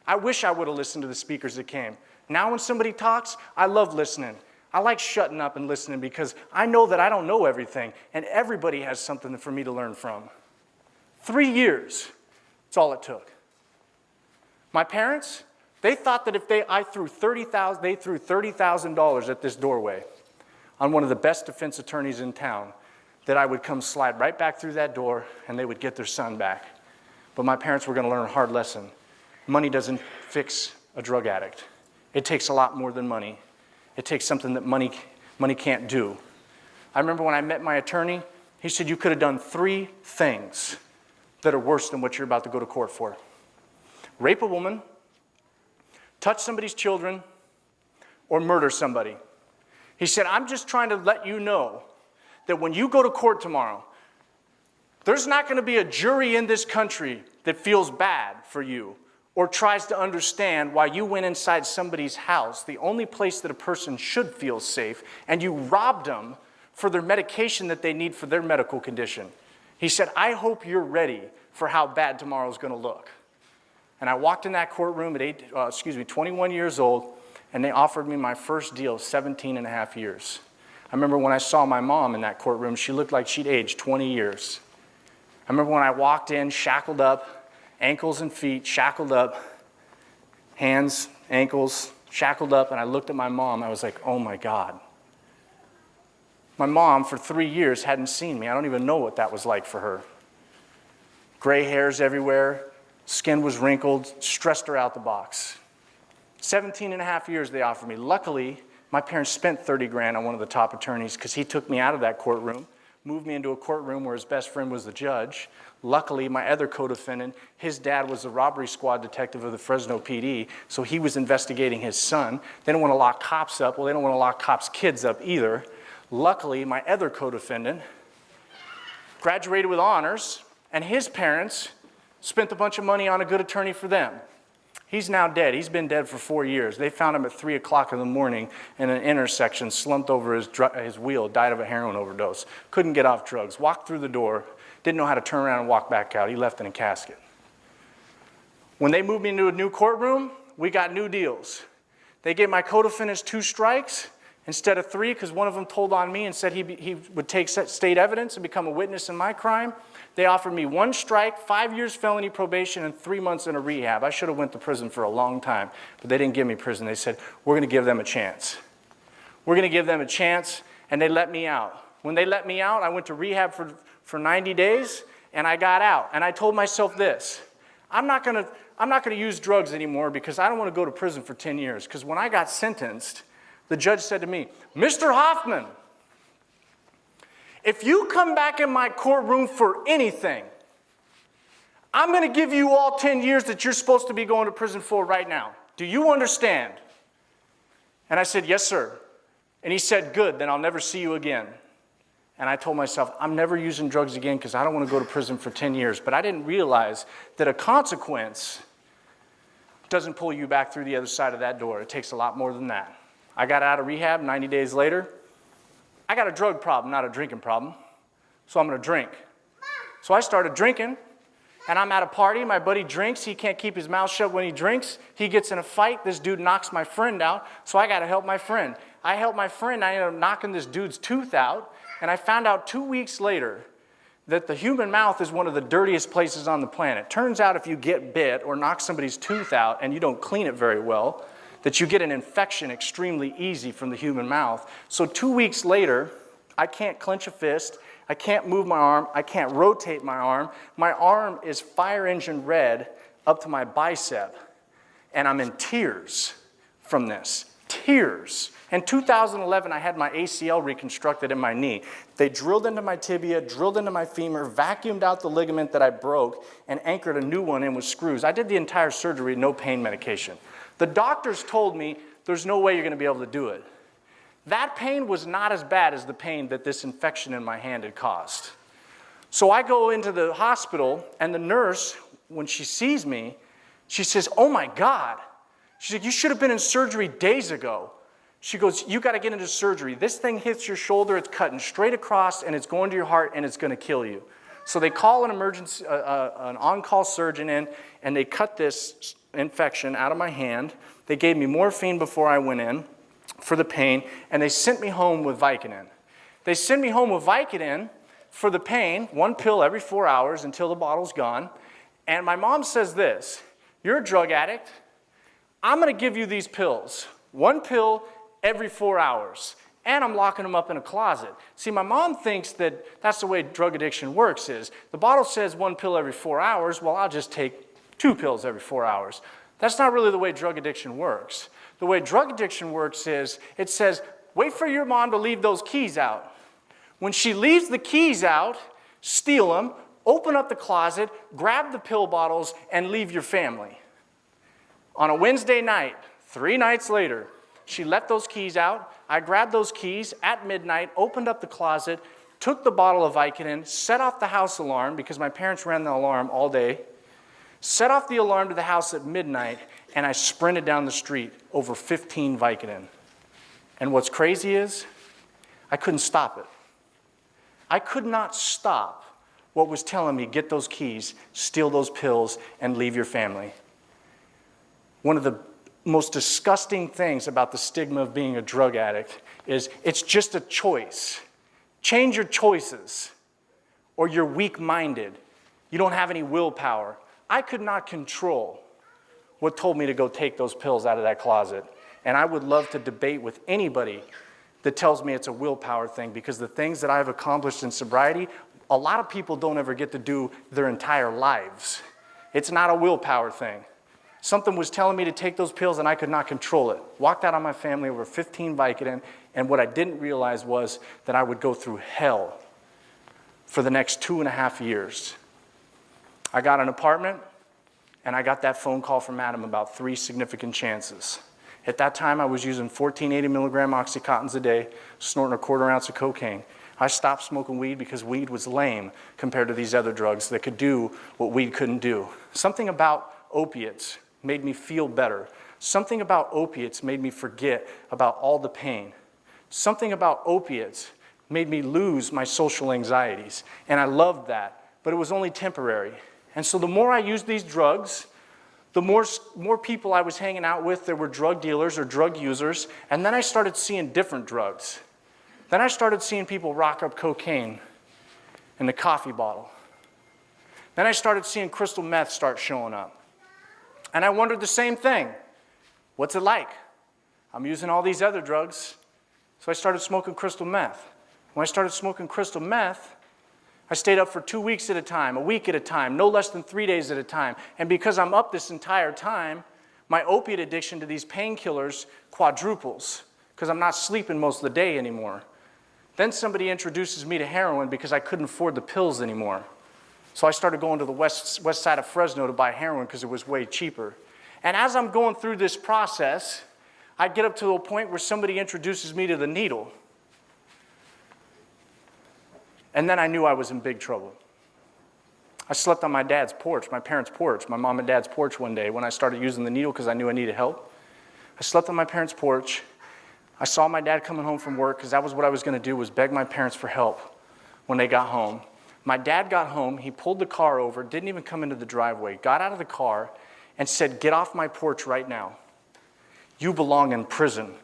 I wish I would have listened to the speakers that came. Now when somebody talks, I love listening. I like shutting up and listening because I know that I don't know everything, and everybody has something for me to learn from. 3 years. That's all it took. My parents, they thought that if they threw $30,000 at this doorway on one of the best defense attorneys in town, that I would come slide right back through that door and they would get their son back. But my parents were going to learn a hard lesson. Money doesn't fix a drug addict. It takes a lot more than money. It takes something that money can't do. I remember when I met my attorney, he said, you could have done 3 things that are worse than what you're about to go to court for. Rape a woman, touch somebody's children, or murder somebody. He said, I'm just trying to let you know that when you go to court tomorrow, there's not going to be a jury in this country that feels bad for you or tries to understand why you went inside somebody's house, the only place that a person should feel safe, and you robbed them for their medication that they need for their medical condition. He said, I hope you're ready for how bad tomorrow's going to look. And I walked in that courtroom at 21 years old, and they offered me my first deal, 17 and a half years. I remember when I saw my mom in that courtroom, she looked like she'd aged 20 years. I remember when I walked in, shackled up, ankles and feet, shackled up, hands, ankles, shackled up, and I looked at my mom. I was like, oh my God. My mom, for 3 years, hadn't seen me. I don't even know what that was like for her. Gray hairs everywhere, skin was wrinkled, stressed her out the box. 17 and a half years they offered me. Luckily, my parents spent 30 grand on one of the top attorneys because he took me out of that courtroom, moved me into a courtroom where his best friend was the judge. Luckily, my other co-defendant, his dad was the robbery squad detective of the Fresno PD, so he was investigating his son. They don't want to lock cops up. Well, they don't want to lock cops' kids up either. Luckily, my other co-defendant graduated with honors, and his parents spent a bunch of money on a good attorney for them. He's now dead. He's been dead for 4 years. They found him at 3 o'clock in the morning in an intersection, slumped over his wheel, died of a heroin overdose. Couldn't get off drugs, walked through the door, didn't know how to turn around and walk back out. He left in a casket. When they moved me into a new courtroom, we got new deals. They gave my co-defendants 2 strikes instead of 3 because one of them told on me and said he would take state evidence and become a witness in my crime. They offered me 1 strike, 5 years felony probation, and 3 months in a rehab. I should have went to prison for a long time, but they didn't give me prison. They said, we're going to give them a chance. We're going to give them a chance, and they let me out. When they let me out, I went to rehab for 90 days, and I got out. And I told myself this, I'm not going to use drugs anymore because I don't want to go to prison for 10 years. Because when I got sentenced, the judge said to me, Mr. Hoffman, if you come back in my courtroom for anything, I'm going to give you all 10 years that you're supposed to be going to prison for right now. Do you understand? And I said, yes, sir. And he said, good, then I'll never see you again. And I told myself, I'm never using drugs again because I don't want to go to prison for 10 years. But I didn't realize that a consequence doesn't pull you back through the other side of that door. It takes a lot more than that. I got out of rehab 90 days later. I got a drug problem, not a drinking problem, so I'm going to drink. So I started drinking, and I'm at a party. My buddy drinks. He can't keep his mouth shut when he drinks. He gets in a fight. This dude knocks my friend out, so I got to help my friend. I helped my friend. I ended up knocking this dude's tooth out, and I found out 2 weeks later that the human mouth is one of the dirtiest places on the planet. Turns out if you get bit or knock somebody's tooth out and you don't clean it very well, that you get an infection extremely easy from the human mouth. So 2 weeks later, I can't clench a fist, I can't move my arm, I can't rotate my arm. My arm is fire engine red up to my bicep, and I'm in tears from this, tears. In 2011, I had my ACL reconstructed in my knee. They drilled into my tibia, drilled into my femur, vacuumed out the ligament that I broke, and anchored a new one in with screws. I did the entire surgery, no pain medication. The doctors told me, there's no way you're going to be able to do it. That pain was not as bad as the pain that this infection in my hand had caused. So I go into the hospital, and the nurse, when she sees me, she says, oh my God. She said, you should have been in surgery days ago. She goes, you got to get into surgery. This thing hits your shoulder, it's cutting straight across, and it's going to your heart, and it's going to kill you. So they call an emergency, an on-call surgeon in, and they cut this infection out of my hand. They gave me morphine before I went in for the pain, and they sent me home with Vicodin. They sent me home with Vicodin for the pain, 1 pill every 4 hours until the bottle's gone. And my mom says this, you're a drug addict. I'm going to give you these pills, 1 pill every 4 hours. And I'm locking them up in a closet. See, my mom thinks that that's the way drug addiction works is, the bottle says 1 pill every 4 hours, well, I'll just take 2 pills every 4 hours. That's not really the way drug addiction works. The way drug addiction works is, it says, wait for your mom to leave those keys out. When she leaves the keys out, steal them, open up the closet, grab the pill bottles, and leave your family. On a Wednesday night, 3 nights later, she left those keys out. I grabbed those keys at midnight, opened up the closet, took the bottle of Vicodin, set off the house alarm because my parents ran the alarm all day, set off the alarm to the house at midnight, and I sprinted down the street over 15 Vicodin. And what's crazy is, I couldn't stop it. I could not stop what was telling me, get those keys, steal those pills, and leave your family. One of the most disgusting things about the stigma of being a drug addict is it's just a choice. Change your choices, or you're weak-minded. You don't have any willpower. I could not control what told me to go take those pills out of that closet. And I would love to debate with anybody that tells me it's a willpower thing, because the things that I've accomplished in sobriety, a lot of people don't ever get to do their entire lives. It's not a willpower thing. Something was telling me to take those pills and I could not control it. Walked out on my family over 15 Vicodin, and what I didn't realize was that I would go through hell for the next 2.5 years. I got an apartment, and I got that phone call from Adam about 3 significant chances. At that time, I was using 1480 milligram Oxycontins a day, snorting a 1/4 ounce of cocaine. I stopped smoking weed because weed was lame compared to these other drugs that could do what weed couldn't do. Something about opiates made me feel better. Something about opiates made me forget about all the pain. Something about opiates made me lose my social anxieties, and I loved that, but it was only temporary. And so the more I used these drugs, the more people I was hanging out with that were drug dealers or drug users, and then I started seeing different drugs. Then I started seeing people rock up cocaine in the coffee bottle. Then I started seeing crystal meth start showing up. And I wondered the same thing. What's it like? I'm using all these other drugs, so I started smoking crystal meth. When I started smoking crystal meth, I stayed up for 2 weeks at a time, a week at a time, no less than 3 days at a time. And because I'm up this entire time, my opiate addiction to these painkillers quadruples, because I'm not sleeping most of the day anymore. Then somebody introduces me to heroin because I couldn't afford the pills anymore. So I started going to the west side of Fresno to buy heroin because it was way cheaper. And as I'm going through this process, I get up to a point where somebody introduces me to the needle. And then I knew I was in big trouble. I slept on my dad's porch, my parents' porch, my mom and dad's porch one day when I started using the needle because I knew I needed help. I slept on my parents' porch. I saw my dad coming home from work because that was what I was going to do, was beg my parents for help when they got home. My dad got home, he pulled the car over, didn't even come into the driveway, got out of the car and said, "Get off my porch right now. You belong in prison.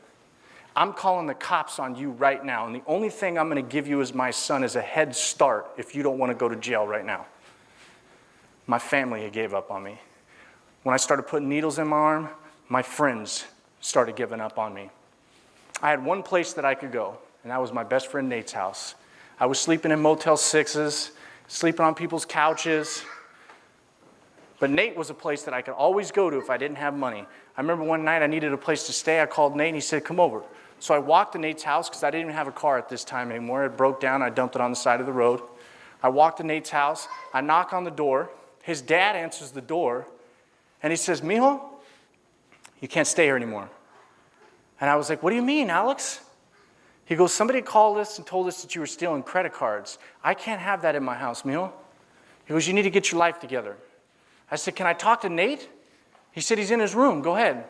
I'm calling the cops on you right now, and the only thing I'm going to give you as my son is a head start if you don't want to go to jail right now." My family had gave up on me. When I started putting needles in my arm, my friends started giving up on me. I had one place that I could go, and that was my best friend Nate's house. I was sleeping in Motel 6s, sleeping on people's couches. But Nate was a place that I could always go to if I didn't have money. I remember one night I needed a place to stay. I called Nate and he said, "Come over." So I walked to Nate's house because I didn't even have a car at this time anymore. It broke down. I dumped it on the side of the road. I walked to Nate's house. I knock on the door. His dad answers the door and he says, "Mijo, you can't stay here anymore." And I was like, "What do you mean, Alex?" He goes, "Somebody called us and told us that you were stealing credit cards. I can't have that in my house, Mijo." He goes, "You need to get your life together." I said, "Can I talk to Nate?" He said, "He's in his room. Go ahead."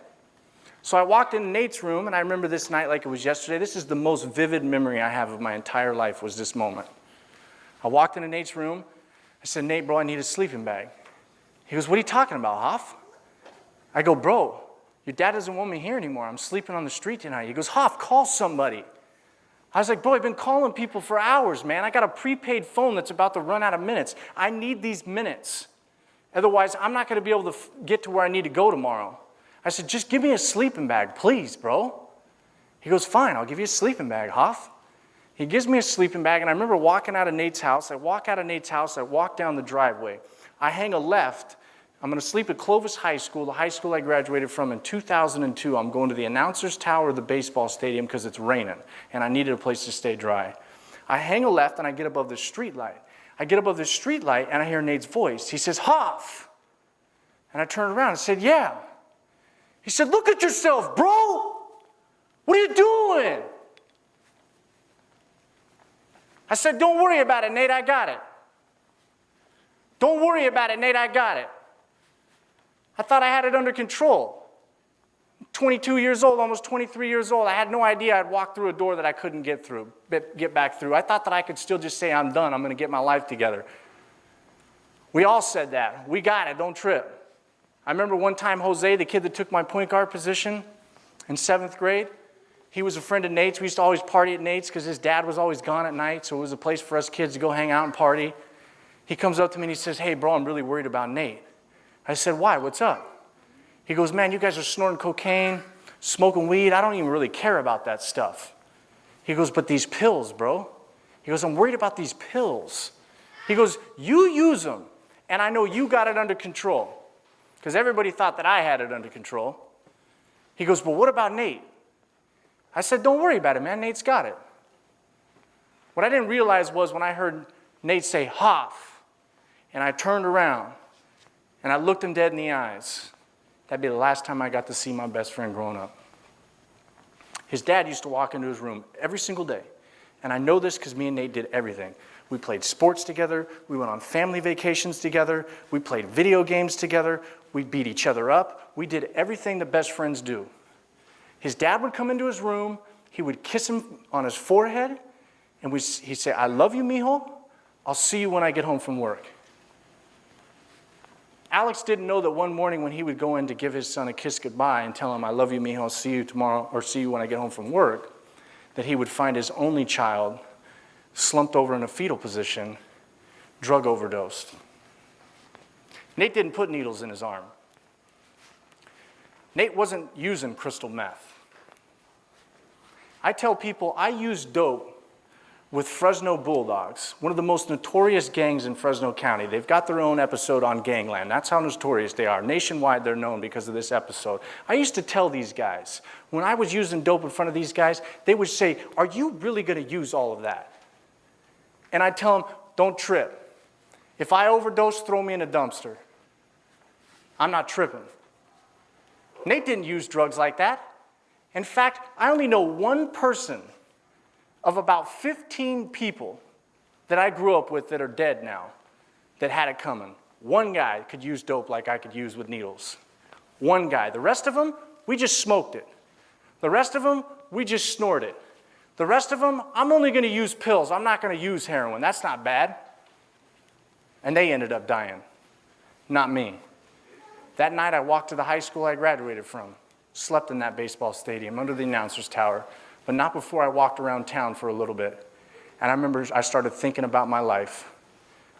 So I walked into Nate's room, and I remember this night like it was yesterday. This is the most vivid memory I have of my entire life, was this moment. I walked into Nate's room. I said, "Nate, bro, I need a sleeping bag." He goes, "What are you talking about, Hoff?" I go, "Bro, your dad doesn't want me here anymore. I'm sleeping on the street tonight." He goes, "Hoff, call somebody." I was like, "Bro, I've been calling people for hours, man. I got a prepaid phone that's about to run out of minutes. I need these minutes. Otherwise, I'm not going to be able to get to where I need to go tomorrow." I said, "Just give me a sleeping bag, please, bro." He goes, "Fine, I'll give you a sleeping bag, Hoff." He gives me a sleeping bag, and I remember walking out of Nate's house. I walk out of Nate's house. I walk down the driveway. I hang a left. I'm going to sleep at Clovis High School, the high school I graduated from in 2002. I'm going to the announcer's tower of the baseball stadium because it's raining, and I needed a place to stay dry. I hang a left, and I get above the street light. I get above the street light, and I hear Nate's voice. He says, "Hoff." And I turned around and said, "Yeah." He said, "Look at yourself, bro. What are you doing?" I said, "Don't worry about it, Nate. I got it. Don't worry about it, Nate. I got it." I thought I had it under control. 22 years old, almost 23 years old. I had no idea I'd walk through a door that I couldn't get back through. I thought that I could still just say, "I'm done. I'm going to get my life together." We all said that. We got it. Don't trip. I remember one time Jose, the kid that took my point guard position in 7th grade, he was a friend of Nate's. We used to always party at Nate's because his dad was always gone at night, so it was a place for us kids to go hang out and party. He comes up to me and he says, "Hey, bro, I'm really worried about Nate." I said, "Why? What's up?" He goes, "Man, you guys are snorting cocaine, smoking weed, I don't even really care about that stuff. He goes, but these pills, bro. He goes, I'm worried about these pills. He goes, you use them, and I know you got it under control. Because everybody thought that I had it under control. He goes, but what about Nate? I said, don't worry about it, man. Nate's got it. What I didn't realize was when I heard Nate say, Hoff, and I turned around, and I looked him dead in the eyes, that'd be the last time I got to see my best friend growing up. His dad used to walk into his room every single day. And I know this because me and Nate did everything. We played sports together. We went on family vacations together. We played video games together. We beat each other up. We did everything that best friends do. His dad would come into his room. He would kiss him on his forehead. And he'd say, I love you, mijo. I'll see you when I get home from work. Alex didn't know that one morning when he would go in to give his son a kiss goodbye and tell him, I love you, mijo, I'll see you tomorrow, or see you when I get home from work, that he would find his only child slumped over in a fetal position, drug overdosed. Nate didn't put needles in his arm. Nate wasn't using crystal meth. I tell people I use dope with Fresno Bulldogs, one of the most notorious gangs in Fresno County. They've got their own episode on Gangland. That's how notorious they are. Nationwide, they're known because of this episode. I used to tell these guys, when I was using dope in front of these guys, they would say, are you really going to use all of that? And I'd tell them, don't trip. If I overdose, throw me in a dumpster. I'm not tripping. Nate didn't use drugs like that. In fact, I only know one person of about 15 people that I grew up with that are dead now that had it coming. One guy could use dope like I could use with needles. One guy. The rest of them, we just smoked it. The rest of them, we just snorted. The rest of them, I'm only going to use pills. I'm not going to use heroin. That's not bad. And they ended up dying. Not me. That night I walked to the high school I graduated from, slept in that baseball stadium under the announcer's tower, but not before I walked around town for a little bit. And I remember I started thinking about my life.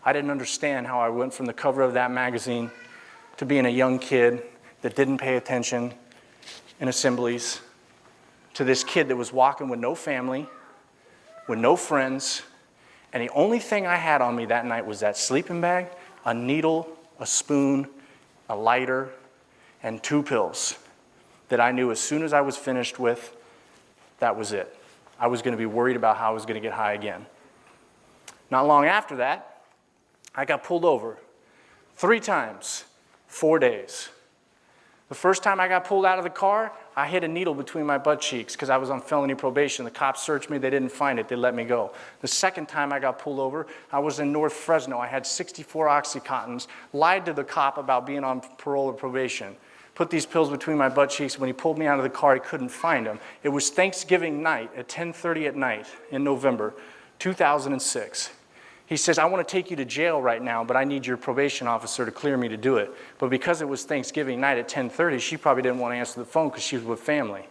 I didn't understand how I went from the cover of that magazine to being a young kid that didn't pay attention in assemblies, to this kid that was walking with no family, with no friends, and the only thing I had on me that night was that sleeping bag, a needle, a spoon, a lighter, and 2 pills that I knew as soon as I was finished with, that was it. I was going to be worried about how I was going to get high again. Not long after that, I got pulled over 3 times, 4 days. The first time I got pulled out of the car, I hid a needle between my butt cheeks because I was on felony probation. The cops searched me. They didn't find it. They let me go. The second time I got pulled over, I was in North Fresno. I had 64 Oxycontins, lied to the cop about being on parole or probation, put these pills between my butt cheeks. When he pulled me out of the car, he couldn't find them. It was Thanksgiving night at 10:30 at night in November 2006. He says, I want to take you to jail right now, but I need your probation officer to clear me to do it. But because it was Thanksgiving night at 10:30, she probably didn't want to answer the phone because she was with family.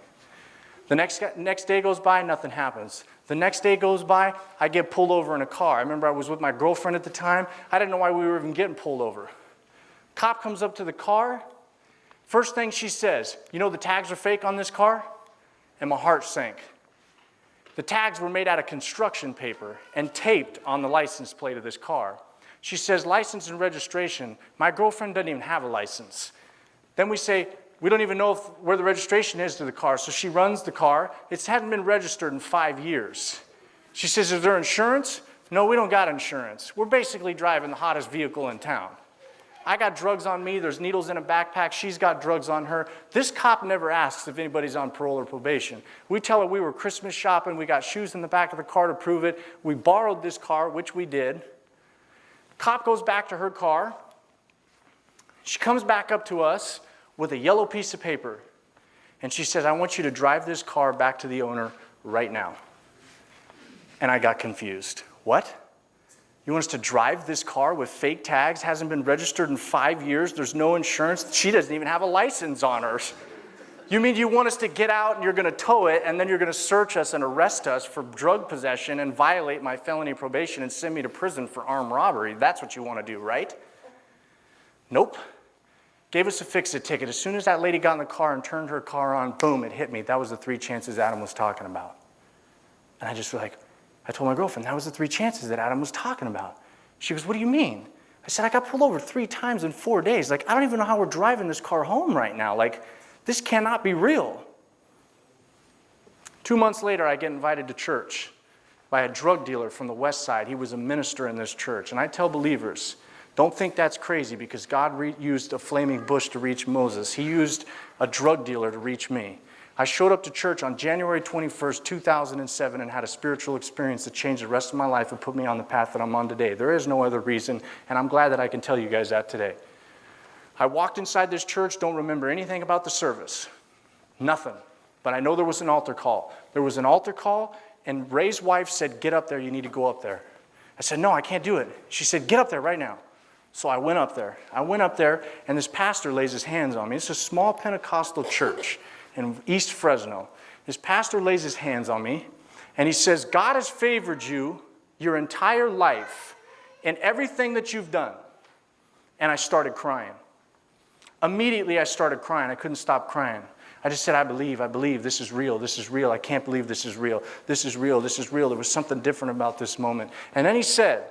The next day goes by, nothing happens. The next day goes by, I get pulled over in a car. I remember I was with my girlfriend at the time. I didn't know why we were even getting pulled over. Cop comes up to the car. First thing she says, you know the tags are fake on this car? And my heart sank. The tags were made out of construction paper and taped on the license plate of this car. She says, license and registration. My girlfriend doesn't even have a license. Then we say, we don't even know where the registration is to the car. So she runs the car. It hadn't been registered in 5 years. She says, is there insurance? No, we don't got insurance. We're basically driving the hottest vehicle in town. I got drugs on me, there's needles in a backpack, she's got drugs on her. This cop never asks if anybody's on parole or probation. We tell her we were Christmas shopping, we got shoes in the back of the car to prove it. We borrowed this car, which we did. Cop goes back to her car. She comes back up to us with a yellow piece of paper. And she says, I want you to drive this car back to the owner right now. And I got confused. What? You want us to drive this car with fake tags, hasn't been registered in 5 years, there's no insurance, she doesn't even have a license on her. You mean you want us to get out and you're going to tow it and then you're going to search us and arrest us for drug possession and violate my felony probation and send me to prison for armed robbery? That's what you want to do, right? Nope. gave us a fix-it ticket. As soon as that lady got in the car and turned her car on, boom, it hit me. That was the 3 chances Adam was talking about. And I just was like, I told my girlfriend, that was the 3 chances that Adam was talking about. She goes, what do you mean? I said, I got pulled over 3 times in 4 days. Like, I don't even know how we're driving this car home right now. Like, this cannot be real. 2 months later, I get invited to church by a drug dealer from the west side. He was a minister in this church. And I tell believers, don't think that's crazy, because God used a flaming bush to reach Moses. He used a drug dealer to reach me. I showed up to church on January 21st, 2007, and had a spiritual experience that changed the rest of my life and put me on the path that I'm on today. There is no other reason, and I'm glad that I can tell you guys that today. I walked inside this church, don't remember anything about the service. Nothing. But I know there was an altar call. There was an altar call, and Ray's wife said, get up there, you need to go up there. I said, no, I can't do it. She said, get up there right now. So I went up there. And this pastor lays his hands on me. It's a small Pentecostal church in East Fresno. This pastor lays his hands on me, and he says, God has favored you your entire life in everything that you've done. And I started crying. Immediately I started crying. I couldn't stop crying. I just said, I believe, this is real, I can't believe this is real, this is real. There was something different about this moment. And then he said,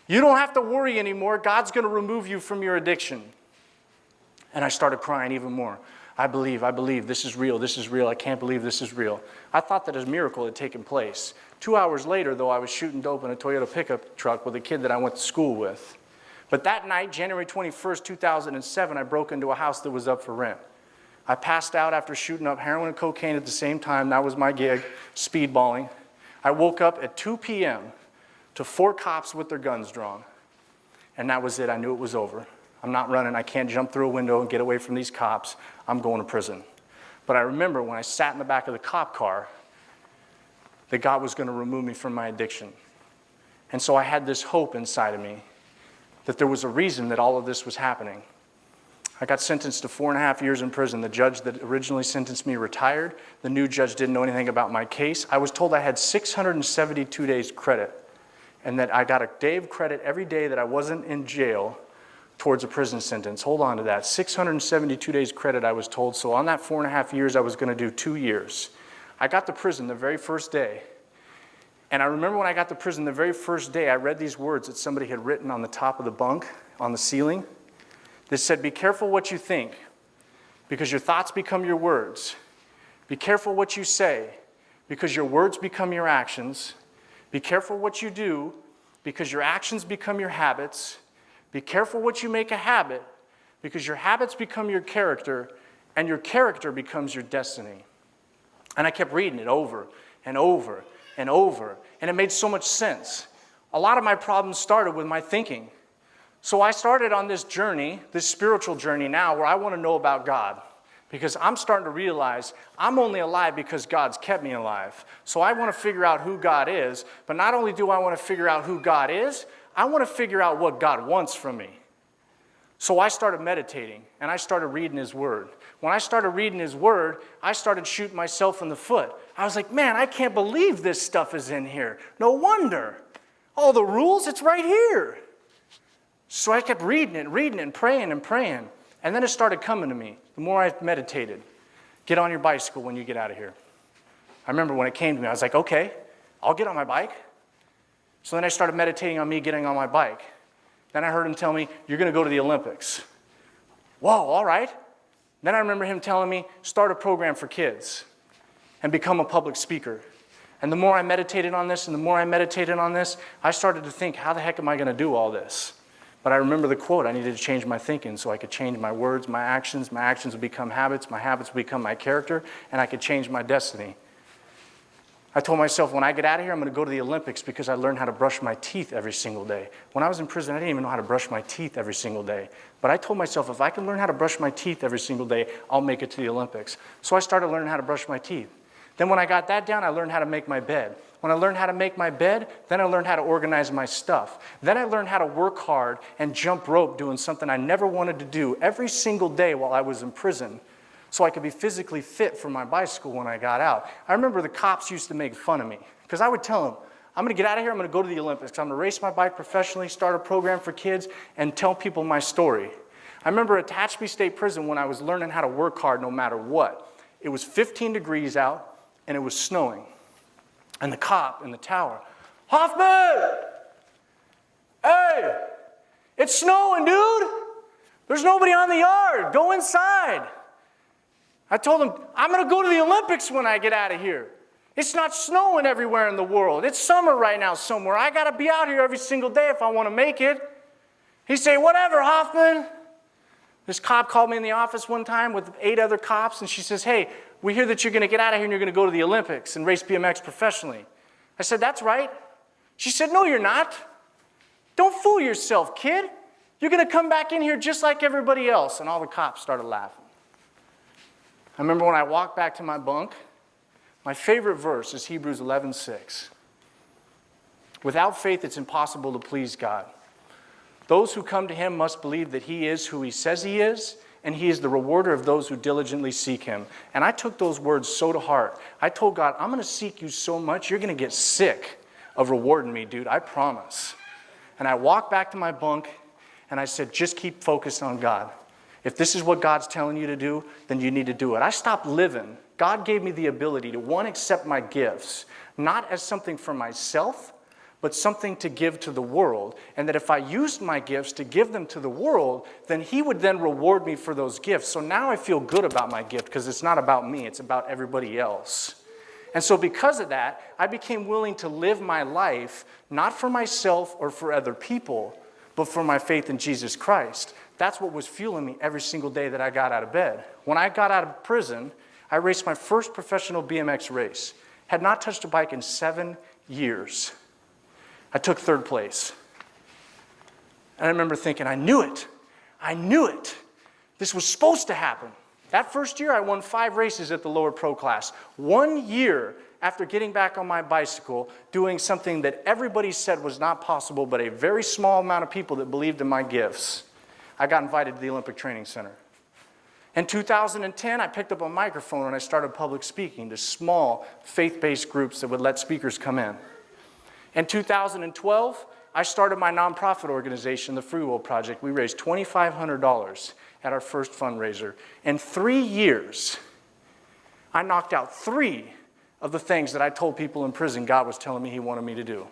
you don't have to worry anymore, God's going to remove you from your addiction. And I started crying even more. I believe, this is real, I can't believe this is real. I thought that a miracle had taken place. 2 hours later, though, I was shooting dope in a Toyota pickup truck with a kid that I went to school with. But that night, January 21st, 2007, I broke into a house that was up for rent. I passed out after shooting up heroin and cocaine at the same time. That was my gig, speedballing. I woke up at 2 p.m. to 4 cops with their guns drawn. And that was it. I knew it was over. I'm not running. I can't jump through a window and get away from these cops. I'm going to prison. But I remember when I sat in the back of the cop car that God was going to remove me from my addiction. And so I had this hope inside of me that there was a reason that all of this was happening. I got sentenced to 4.5 years in prison. The judge that originally sentenced me retired. The new judge didn't know anything about my case. I was told I had 672 days credit, and that I got a day of credit every day that I wasn't in jail towards a prison sentence. Hold on to that. 672 days credit, I was told. So on that 4.5 years, I was going to do 2 years. I got to prison the very first day. And I remember when I got to prison the very first day, I read these words that somebody had written on the top of the bunk, on the ceiling. That said, be careful what you think, because your thoughts become your words. Be careful what you say, because your words become your actions. Be careful what you do, because your actions become your habits. Be careful what you make a habit, because your habits become your character, and your character becomes your destiny. And I kept reading it over and over and over, and it made so much sense. A lot of my problems started with my thinking. So I started on this journey, this spiritual journey now, where I want to know about God, because I'm starting to realize I'm only alive because God's kept me alive. So I want to figure out who God is, but not only do I want to figure out who God is, I want to figure out what God wants from me. So I started meditating, and I started reading His Word. When I started reading His Word, I started shooting myself in the foot. I was like, man, I can't believe this stuff is in here. No wonder. All the rules, it's right here. So I kept reading it and praying. And then it started coming to me the more I meditated. Get on your bicycle when you get out of here. I remember when it came to me, I was like, okay, I'll get on my bike. So then I started meditating on me getting on my bike. Then I heard him tell me, you're going to go to the Olympics. Whoa, all right. Then I remember him telling me, start a program for kids and become a public speaker. And the more I meditated on this I started to think, how the heck am I going to do all this? But I remember the quote, I needed to change my thinking so I could change my words, my actions would become habits, my habits would become my character, and I could change my destiny. I told myself, when I get out of here, I'm going to go to the Olympics because I learned how to brush my teeth every single day. When I was in prison, I didn't even know how to brush my teeth every single day. But I told myself, if I can learn how to brush my teeth every single day, I'll make it to the Olympics. So I started learning how to brush my teeth. Then when I got that down, I learned how to make my bed. When I learned how to make my bed, then I learned how to organize my stuff. Then I learned how to work hard and jump rope doing something I never wanted to do every single day while I was in prison so I could be physically fit for my bicycle when I got out. I remember the cops used to make fun of me because I would tell them, I'm going to get out of here, I'm going to go to the Olympics. I'm going to race my bike professionally, start a program for kids, and tell people my story. I remember at Tehachapi State Prison when I was learning how to work hard no matter what. It was 15 degrees out, and it was snowing. And the cop in the tower, Hoffman! Hey! It's snowing, dude! There's nobody on the yard. Go inside. I told him, I'm going to go to the Olympics when I get out of here. It's not snowing everywhere in the world. It's summer right now somewhere. I got to be out here every single day if I want to make it. He said, whatever, Hoffman. This cop called me in the office one time with 8 other cops, and she says, hey, we hear that you're going to get out of here and you're going to go to the Olympics and race BMX professionally. I said, that's right. She said, no, you're not. Don't fool yourself, kid. You're going to come back in here just like everybody else. And all the cops started laughing. I remember when I walked back to my bunk, my favorite verse is Hebrews 11:6. Without faith, it's impossible to please God. Those who come to him must believe that he is who he says he is, and he is the rewarder of those who diligently seek him. And I took those words so to heart. I told God, I'm going to seek you so much, you're going to get sick of rewarding me, dude. I promise. And I walked back to my bunk, and I said, just keep focused on God. If this is what God's telling you to do, then you need to do it. I stopped living. God gave me the ability to, one, accept my gifts, not as something for myself, but something to give to the world. And that if I used my gifts to give them to the world, then he would then reward me for those gifts. So now I feel good about my gift because it's not about me, it's about everybody else. And so because of that, I became willing to live my life, not for myself or for other people, but for my faith in Jesus Christ. That's what was fueling me every single day that I got out of bed. When I got out of prison, I raced my first professional BMX race. Had not touched a bike in 7 years. I took 3rd place. And I remember thinking, I knew it. I knew it. This was supposed to happen. That first year, I won 5 races at the lower pro class. 1 year after getting back on my bicycle, doing something that everybody said was not possible, but a very small amount of people that believed in my gifts, I got invited to the Olympic Training Center. In 2010, I picked up a microphone and I started public speaking to small faith-based groups that would let speakers come in. In 2012, I started my nonprofit organization, the Free Will Project. We raised $2,500 at our first fundraiser. In 3 years, I knocked out 3 of the things that I told people in prison God was telling me he wanted me to do.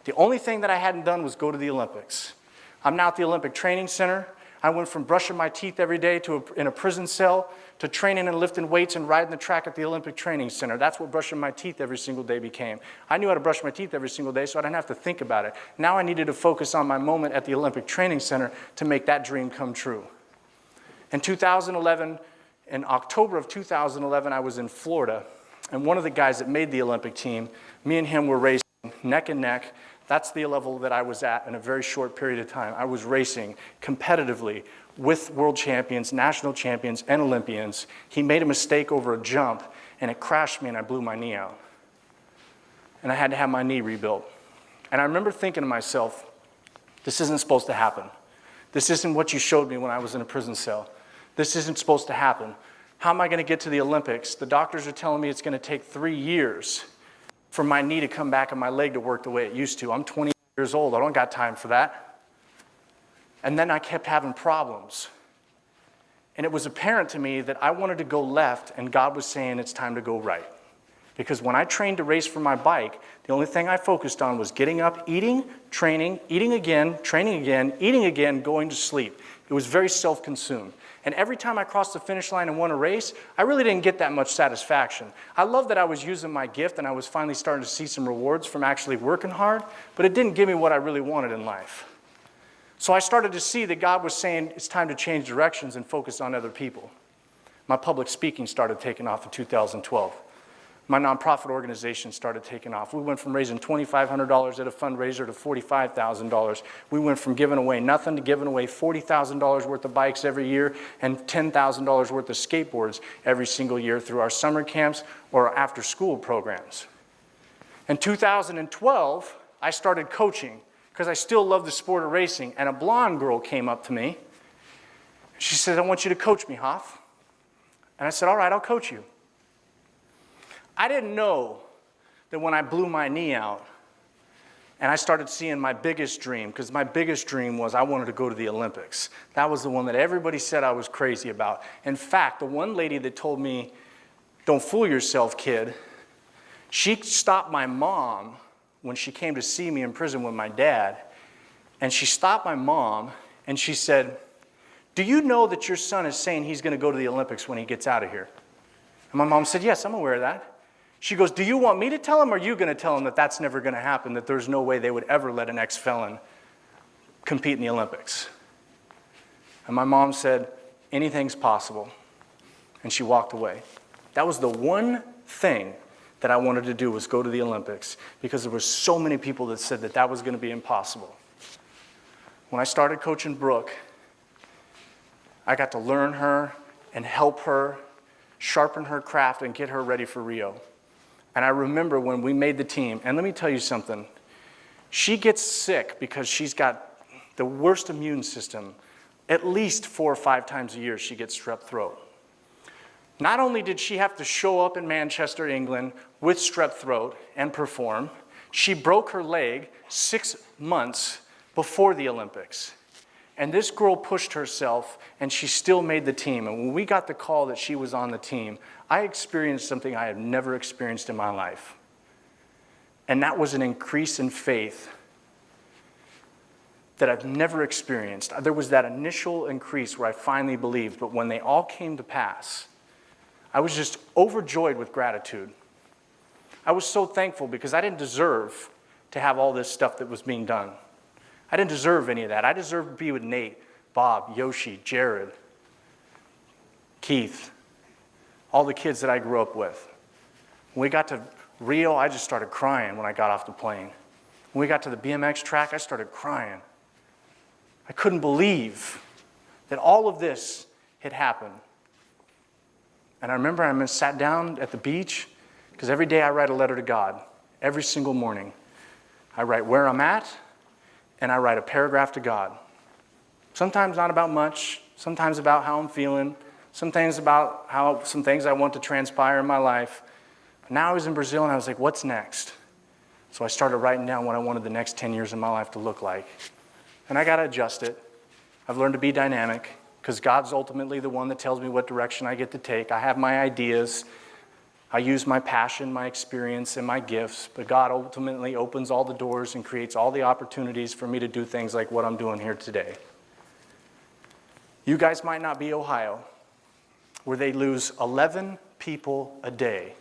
The only thing that I hadn't done was go to the Olympics. I'm now at the Olympic Training Center. I went from brushing my teeth every day in a prison cell to training and lifting weights and riding the track at the Olympic Training Center. That's what brushing my teeth every single day became. I knew how to brush my teeth every single day, so I didn't have to think about it. Now I needed to focus on my moment at the Olympic Training Center to make that dream come true. In 2011, in October of 2011, I was in Florida, and one of the guys that made the Olympic team, me and him were racing neck and neck. That's the level that I was at in a very short period of time. I was racing competitively with world champions, national champions, and Olympians. He made a mistake over a jump, and it crashed me, and I blew my knee out. And I had to have my knee rebuilt. And I remember thinking to myself, this isn't supposed to happen. This isn't what you showed me when I was in a prison cell. This isn't supposed to happen. How am I going to get to the Olympics? The doctors are telling me it's going to take 3 years for my knee to come back and my leg to work the way it used to. I'm 20 years old. I don't got time for that. And then I kept having problems. And it was apparent to me that I wanted to go left, and God was saying it's time to go right. Because when I trained to race for my bike, the only thing I focused on was getting up, eating, training, eating again, training again, eating again, going to sleep. It was very self-consumed. And every time I crossed the finish line and won a race, I really didn't get that much satisfaction. I loved that I was using my gift and I was finally starting to see some rewards from actually working hard, but it didn't give me what I really wanted in life. So I started to see that God was saying it's time to change directions and focus on other people. My public speaking started taking off in 2012. My nonprofit organization started taking off. We went from raising $2,500 at a fundraiser to $45,000. We went from giving away nothing to giving away $40,000 worth of bikes every year and $10,000 worth of skateboards every single year through our summer camps or after-school programs. In 2012, I started coaching because I still love the sport of racing, and a blonde girl came up to me. She said, I want you to coach me, Hoff. And I said, all right, I'll coach you. I didn't know that when I blew my knee out, And I started seeing my biggest dream, because my biggest dream was I wanted to go to the Olympics. That was the one that everybody said I was crazy about. In fact, the one lady that told me, "Don't fool yourself, kid," she stopped my mom when she came to see me in prison with my dad. And she stopped my mom and she said, "Do you know that your son is saying he's going to go to the Olympics when he gets out of here?" And my mom said, "Yes, I'm aware of that." She goes, "Do you want me to tell him, or are you going to tell him that that's never going to happen, that there's no way they would ever let an ex-felon compete in the Olympics?" And my mom said, "Anything's possible." And she walked away. That was the one thing that I wanted to do, was go to the Olympics, because there were so many people that said that that was going to be impossible. When I started coaching Brooke, I got to learn her and help her sharpen her craft and get her ready for Rio. And I remember when we made the team, and let me tell you something, she gets sick because she's got the worst immune system. At least 4 or 5 times a year she gets strep throat. Not only did she have to show up in Manchester, England with strep throat and perform, she broke her leg 6 months before the Olympics. And this girl pushed herself, and she still made the team. And when we got the call that she was on the team, I experienced something I had never experienced in my life. And that was an increase in faith that I've never experienced. There was that initial increase where I finally believed, but when they all came to pass, I was just overjoyed with gratitude. I was so thankful because I didn't deserve to have all this stuff that was being done. I didn't deserve any of that. I deserved to be with Nate, Bob, Yoshi, Jared, Keith, all the kids that I grew up with. When we got to Rio, I just started crying when I got off the plane. When we got to the BMX track, I started crying. I couldn't believe that all of this had happened. And I remember I sat down at the beach, because every day I write a letter to God, every single morning. I write where I'm at, and I write a paragraph to God. Sometimes not about much, sometimes about how I'm feeling, sometimes about how some things I want to transpire in my life. But now I was in Brazil, and I was like, what's next? So I started writing down what I wanted the next 10 years of my life to look like. And I got to adjust it. I've learned to be dynamic, because God's ultimately the one that tells me what direction I get to take. I have my ideas. I use my passion, my experience, and my gifts, but God ultimately opens all the doors and creates all the opportunities for me to do things like what I'm doing here today. You guys might not be Ohio, where they lose 11 people a day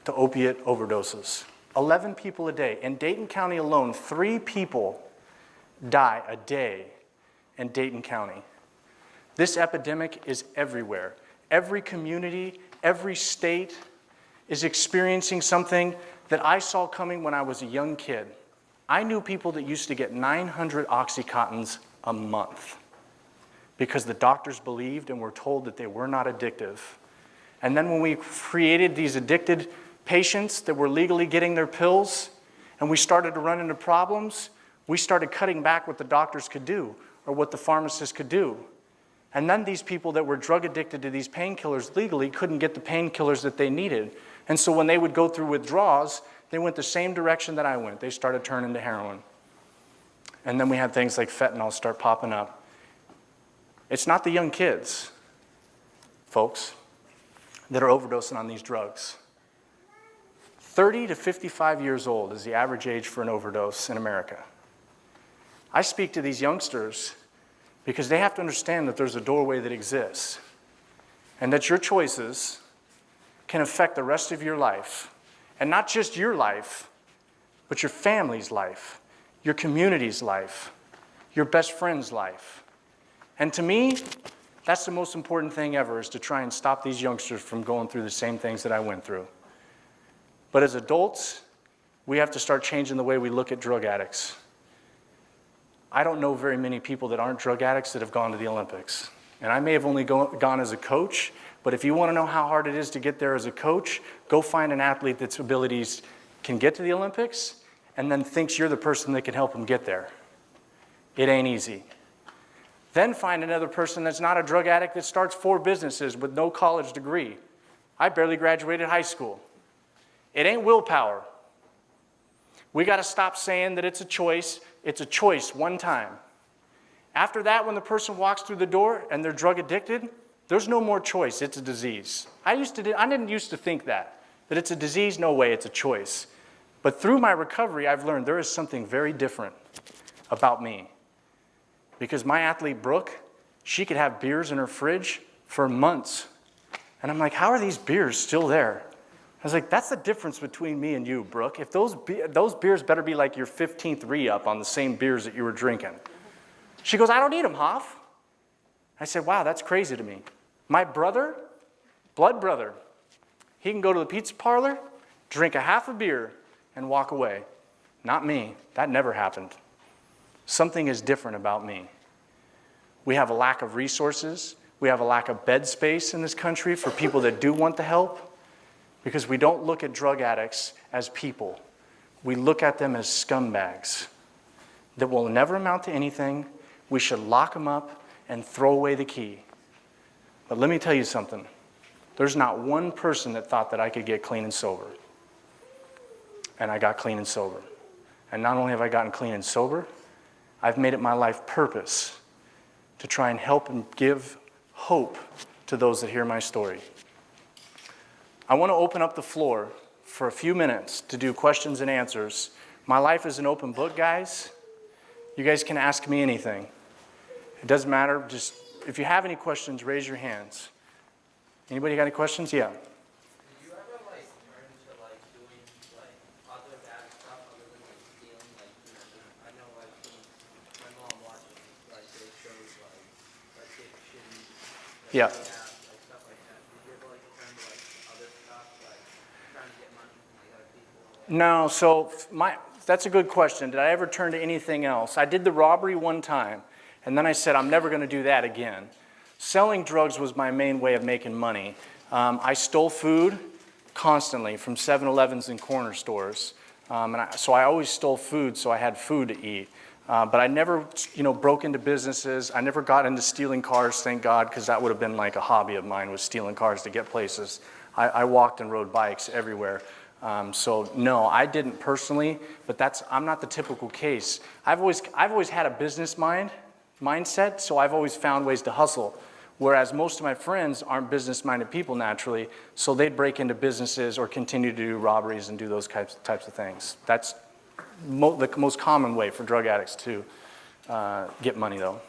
to opiate overdoses. 11 people a day. In Dayton County alone, 3 people die a day in Dayton County. This epidemic is everywhere. Every community, every state is experiencing something that I saw coming when I was a young kid. I knew people that used to get 900 Oxycontins a month because the doctors believed and were told that they were not addictive. And then when we created these addicted patients that were legally getting their pills, and we started to run into problems, we started cutting back what the doctors could do or what the pharmacists could do. And then these people that were drug addicted to these painkillers legally couldn't get the painkillers that they needed. And so when they would go through withdrawals, they went the same direction that I went. They started turning to heroin. And then we had things like fentanyl start popping up. It's not the young kids, folks, that are overdosing on these drugs. 30 to 55 years old is the average age for an overdose in America. I speak to these youngsters because they have to understand that there's a doorway that exists and that your choices can affect the rest of your life. And not just your life, but your family's life, your community's life, your best friend's life. And to me, that's the most important thing ever, is to try and stop these youngsters from going through the same things that I went through. But as adults, we have to start changing the way we look at drug addicts. I don't know very many people that aren't drug addicts that have gone to the Olympics. And I may have only gone as a coach, but if you want to know how hard it is to get there as a coach, go find an athlete that's abilities can get to the Olympics and then thinks you're the person that can help them get there. It ain't easy. Then find another person that's not a drug addict that starts 4 businesses with no college degree. I barely graduated high school. It ain't willpower. We got to stop saying that it's a choice. It's a choice one time. After that, when the person walks through the door and they're drug addicted, there's no more choice. It's a disease. I didn't used to think that it's a disease. No way, it's a choice. But through my recovery, I've learned there is something very different about me. Because my athlete, Brooke, she could have beers in her fridge for months. And I'm like, how are these beers still there? I was like, that's the difference between me and you, Brooke. If those beers better be like your 15th re-up on the same beers that you were drinking. She goes, I don't need them, Hoff. I said, wow, that's crazy to me. My brother, blood brother, he can go to the pizza parlor, drink a half a beer, and walk away. Not me. That never happened. Something is different about me. We have a lack of resources. We have a lack of bed space in this country for people that do want the help, because we don't look at drug addicts as people. We look at them as scumbags that will never amount to anything. We should lock them up and throw away the key. But let me tell you something. There's not one person that thought that I could get clean and sober. And I got clean and sober. And not only have I gotten clean and sober, I've made it my life purpose to try and help and give hope to those that hear my story. I want to open up the floor for a few minutes to do questions and answers. My life is an open book, guys. You guys can ask me anything. It doesn't matter. Just if you have any questions, raise your hands. Anybody got any questions? Yeah. Did you ever turn to doing other bad stuff other than stealing? I know my mom watches they shows addiction. Yeah. Stuff like that. Did you ever turn to other stuff trying to get money from other people? No. So that's a good question. Did I ever turn to anything else? I did the robbery one time, and then I said I'm never going to do that again. Selling drugs was my main way of making money. I stole food constantly from 7-Elevens and corner stores. So I always stole food so I had food to eat. But I never broke into businesses. I never got into stealing cars, thank God, because that would have been like a hobby of mine, was stealing cars to get places. I walked and rode bikes everywhere. So no, I didn't personally, but I'm not the typical case. I've always had a business mindset, so I've always found ways to hustle. Whereas most of my friends aren't business-minded people naturally, so they'd break into businesses or continue to do robberies and do those types of things. That's the most common way for drug addicts to get money, though.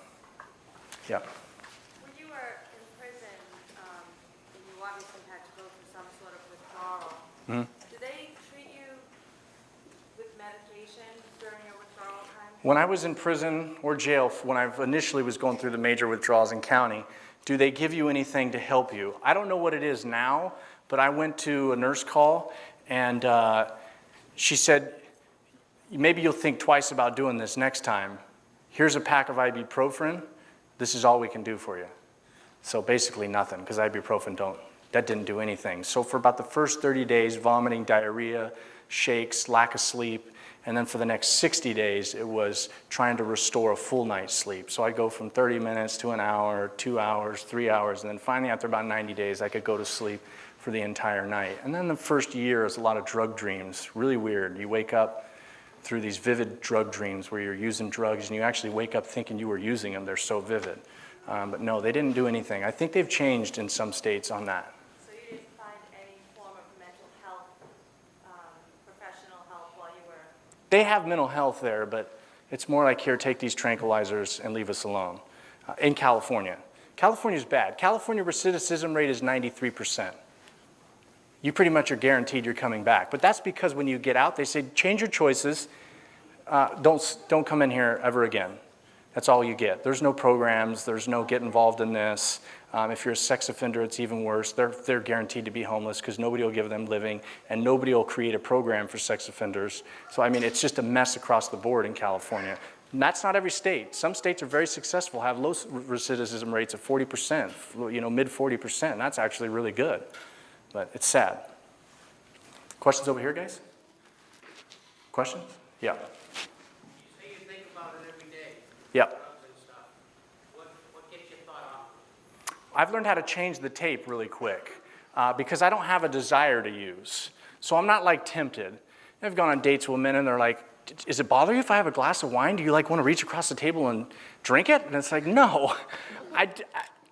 Yeah. When you were in prison, and you obviously had to go through some sort of withdrawal, do they treat you with medication during your withdrawal time? When I was in prison or jail, when I initially was going through the major withdrawals in county, do they give you anything to help you? I don't know what it is now, but I went to a nurse call, and she said, maybe you'll think twice about doing this next time. Here's a pack of ibuprofen. This is all we can do for you. So basically nothing, because ibuprofen that didn't do anything. So for about the first 30 days, vomiting, diarrhea, shakes, lack of sleep. And then for the next 60 days, it was trying to restore a full night's sleep. So I'd go from 30 minutes to an hour, 2 hours, 3 hours, and then finally after about 90 days, I could go to sleep for the entire night. And then the first year is a lot of drug dreams, really weird. You wake up through these vivid drug dreams where you're using drugs, and you actually wake up thinking you were using them. They're so vivid. But no, they didn't do anything. I think they've changed in some states on that. So you didn't find any form of mental health, professional help while you were... They have mental health there, but it's more like, here, take these tranquilizers and leave us alone. In California. California's bad. California recidivism rate is 93%. You pretty much are guaranteed you're coming back. But that's because when you get out, they say, change your choices. Don't come in here ever again. That's all you get. There's no programs. There's no get involved in this. If you're a sex offender, it's even worse. They're guaranteed to be homeless because nobody will give them living, and nobody will create a program for sex offenders. So, I mean, it's just a mess across the board in California. And that's not every state. Some states are very successful, have low recidivism rates of 40%, mid 40%. And that's actually really good. But it's sad. Questions over here, guys? Questions? Yeah. You say you think about it every day. Yeah. Drugs and stuff. What gets your thought off? I've learned how to change the tape really quick because I don't have a desire to use. So I'm not like tempted. I've gone on dates with men and they're like, is it bother you if I have a glass of wine? Do you like want to reach across the table and drink it? And it's like, no,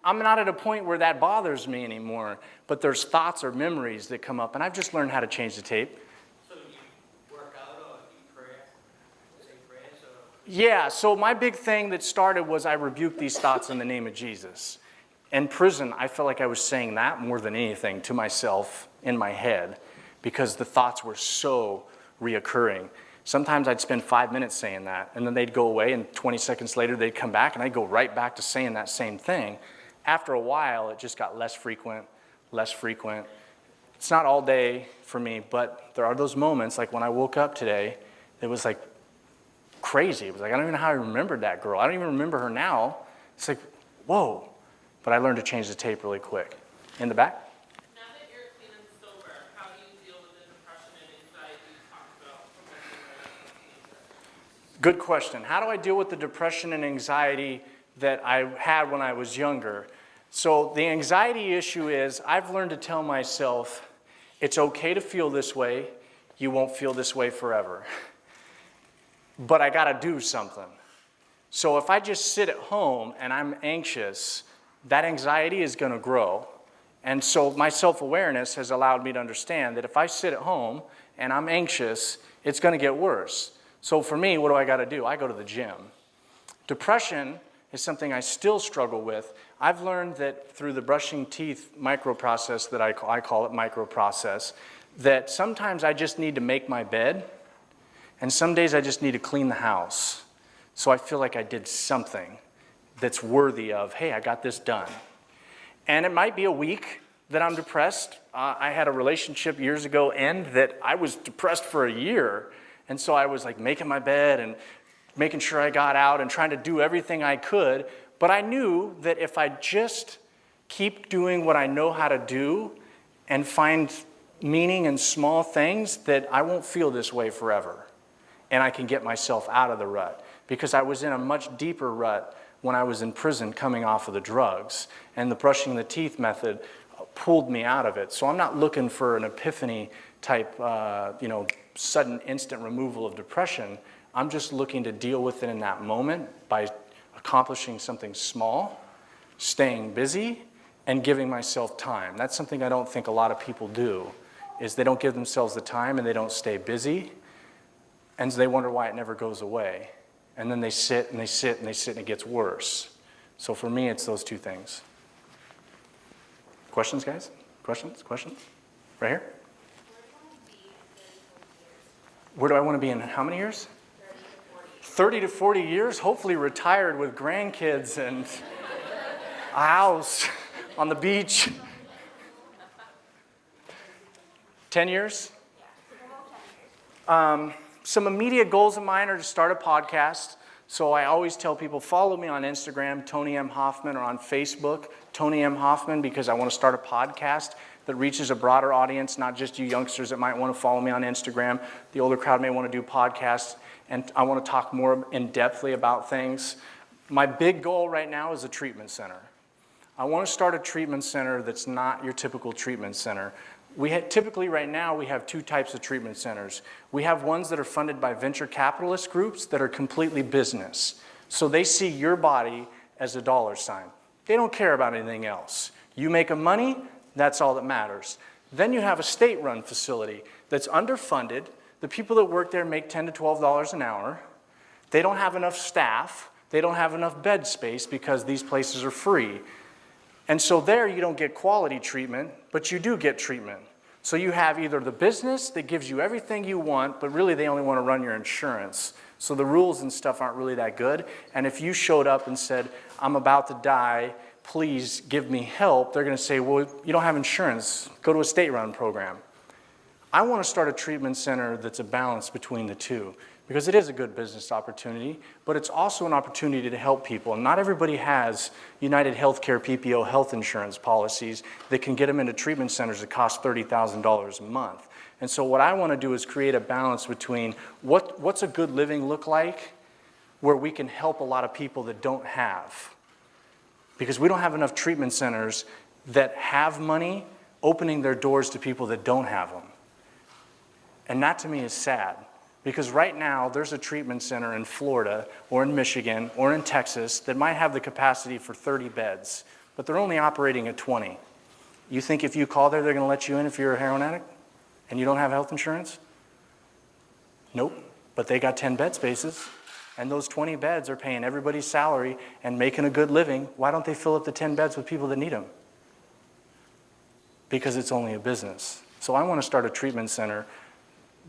I'm not at a point where that bothers me anymore. But there's thoughts or memories that come up, and I've just learned how to change the tape. So you work out or you pray? Say prayers or? Yeah, so my big thing that started was I rebuked these thoughts in the name of Jesus. In prison, I felt like I was saying that more than anything to myself in my head because the thoughts were so reoccurring. Sometimes I'd spend 5 minutes saying that, and then they'd go away, and 20 seconds later they'd come back, and I'd go right back to saying that same thing. After a while, it just got less frequent, less frequent. It's not all day for me, but there are those moments, like when I woke up today, it was like crazy. It was like, I don't even know how I remembered that girl. I don't even remember her now. It's like, whoa. But I learned to change the tape really quick. In the back? Now that you're clean and sober, how do you deal with the depression and anxiety you talked about from when you were a teenager? Good question. How do I deal with the depression and anxiety that I had when I was younger? So the anxiety issue is I've learned to tell myself, it's okay to feel this way. You won't feel this way forever. But I got to do something. So if I just sit at home and I'm anxious, that anxiety is going to grow. And so my self-awareness has allowed me to understand that if I sit at home and I'm anxious, it's going to get worse. So for me, what do I got to do? I go to the gym. Depression is something I still struggle with. I've learned that through the brushing teeth microprocess that I call it microprocess, that sometimes I just need to make my bed, and some days I just need to clean the house. So I feel like I did something that's worthy of, hey, I got this done. And it might be a week that I'm depressed. I had a relationship years ago end that I was depressed for a year. And so I was like making my bed and making sure I got out and trying to do everything I could. But I knew that if I just keep doing what I know how to do and find meaning in small things, that I won't feel this way forever. And I can get myself out of the rut. Because I was in a much deeper rut when I was in prison coming off of the drugs. And the brushing the teeth method pulled me out of it. So I'm not looking for an epiphany type, sudden instant removal of depression. I'm just looking to deal with it in that moment by accomplishing something small, staying busy, and giving myself time. That's something I don't think a lot of people do, is they don't give themselves the time and they don't stay busy. And so they wonder why it never goes away. And then they sit and they sit and they sit and it gets worse. So for me, it's those two things. Questions, guys? Questions? Right here? Where do I want to be in how many years? 30 to 40 years. Hopefully retired with grandkids and a house on the beach. 10 years? Some immediate goals of mine are to start a podcast. So I always tell people, follow me on Instagram, Tony M. Hoffman, or on Facebook, Tony M. Hoffman, because I want to start a podcast that reaches a broader audience, not just you youngsters that might want to follow me on Instagram. The older crowd may want to do podcasts, and I want to talk more in-depthly about things. My big goal right now is a treatment center. I want to start a treatment center that's not your typical treatment center. Typically right now we have two types of treatment centers. We have ones that are funded by venture capitalist groups that are completely business. So they see your body as a dollar sign. They don't care about anything else. You make them money, that's all that matters. Then you have a state-run facility that's underfunded. The people that work there make $10 to $12 an hour. They don't have enough staff. They don't have enough bed space because these places are free. And so there you don't get quality treatment, but you do get treatment. So you have either the business that gives you everything you want, but really they only want to run your insurance. So the rules and stuff aren't really that good. And if you showed up and said, I'm about to die, please give me help, they're going to say, well, you don't have insurance. Go to a state-run program. I want to start a treatment center that's a balance between the two, because it is a good business opportunity, but it's also an opportunity to help people. And not everybody has United Healthcare PPO health insurance policies that can get them into treatment centers that cost $30,000 a month. And so what I want to do is create a balance between what's a good living look like where we can help a lot of people that don't have. Because we don't have enough treatment centers that have money opening their doors to people that don't have them. And that to me is sad, because right now there's a treatment center in Florida or in Michigan or in Texas that might have the capacity for 30 beds, but they're only operating at 20. You think if you call there, they're going to let you in if you're a heroin addict and you don't have health insurance? Nope, but they got 10 bed spaces, and those 20 beds are paying everybody's salary and making a good living. Why don't they fill up the 10 beds with people that need them? Because it's only a business. So I want to start a treatment center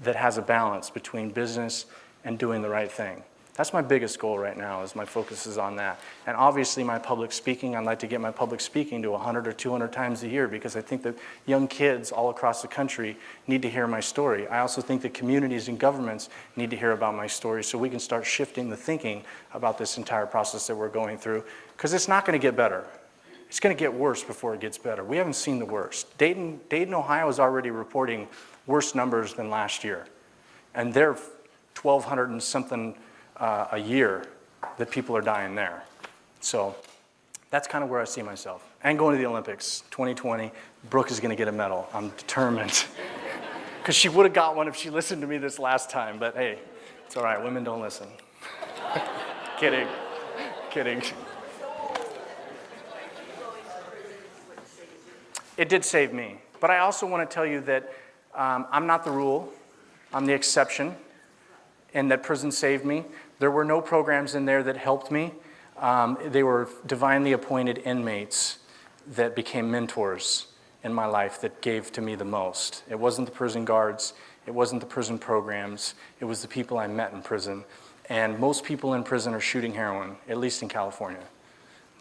that has a balance between business and doing the right thing. That's my biggest goal right now, is my focus is on that. And obviously my public speaking, I'd like to get my public speaking to 100 or 200 times a year, because I think that young kids all across the country need to hear my story. I also think that communities and governments need to hear about my story, so we can start shifting the thinking about this entire process that we're going through, because it's not going to get better. It's going to get worse before it gets better. We haven't seen the worst. Dayton, Ohio is already reporting worse numbers than last year. And they're 1,200 and something a year that people are dying there. So that's kind of where I see myself. And going to the Olympics, 2020, Brooke is going to get a medal. I'm determined. Because she would have got one if she listened to me this last time. But hey, it's all right. Women don't listen. Kidding. Kidding. It did save me. But I also want to tell you that I'm not the rule. I'm the exception. And that prison saved me. There were no programs in there that helped me. They were divinely appointed inmates that became mentors in my life that gave to me the most. It wasn't the prison guards. It wasn't the prison programs. It was the people I met in prison. And most people in prison are shooting heroin, at least in California.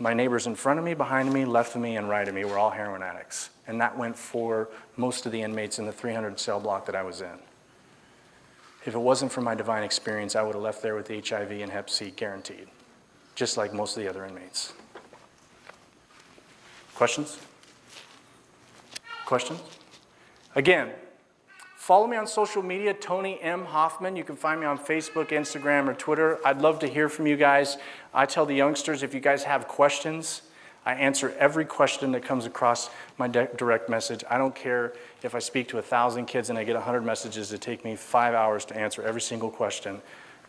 My neighbors in front of me, behind me, left of me, and right of me were all heroin addicts. And that went for most of the inmates in the 300 cell block that I was in. If it wasn't for my divine experience, I would have left there with HIV and Hep C guaranteed, just like most of the other inmates. Questions? Questions? Again, follow me on social media, Tony M. Hoffman. You can find me on Facebook, Instagram, or Twitter. I'd love to hear from you guys. I tell the youngsters, if you guys have questions, I answer every question that comes across my direct message. I don't care if I speak to 1,000 kids and I get 100 messages. It take me 5 hours to answer every single question.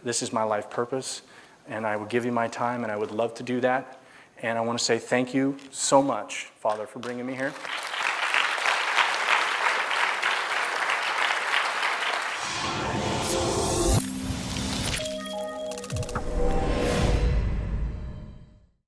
This is my life purpose, and I will give you my time, and I would love to do that. And I want to say thank you so much, Father, for bringing me here.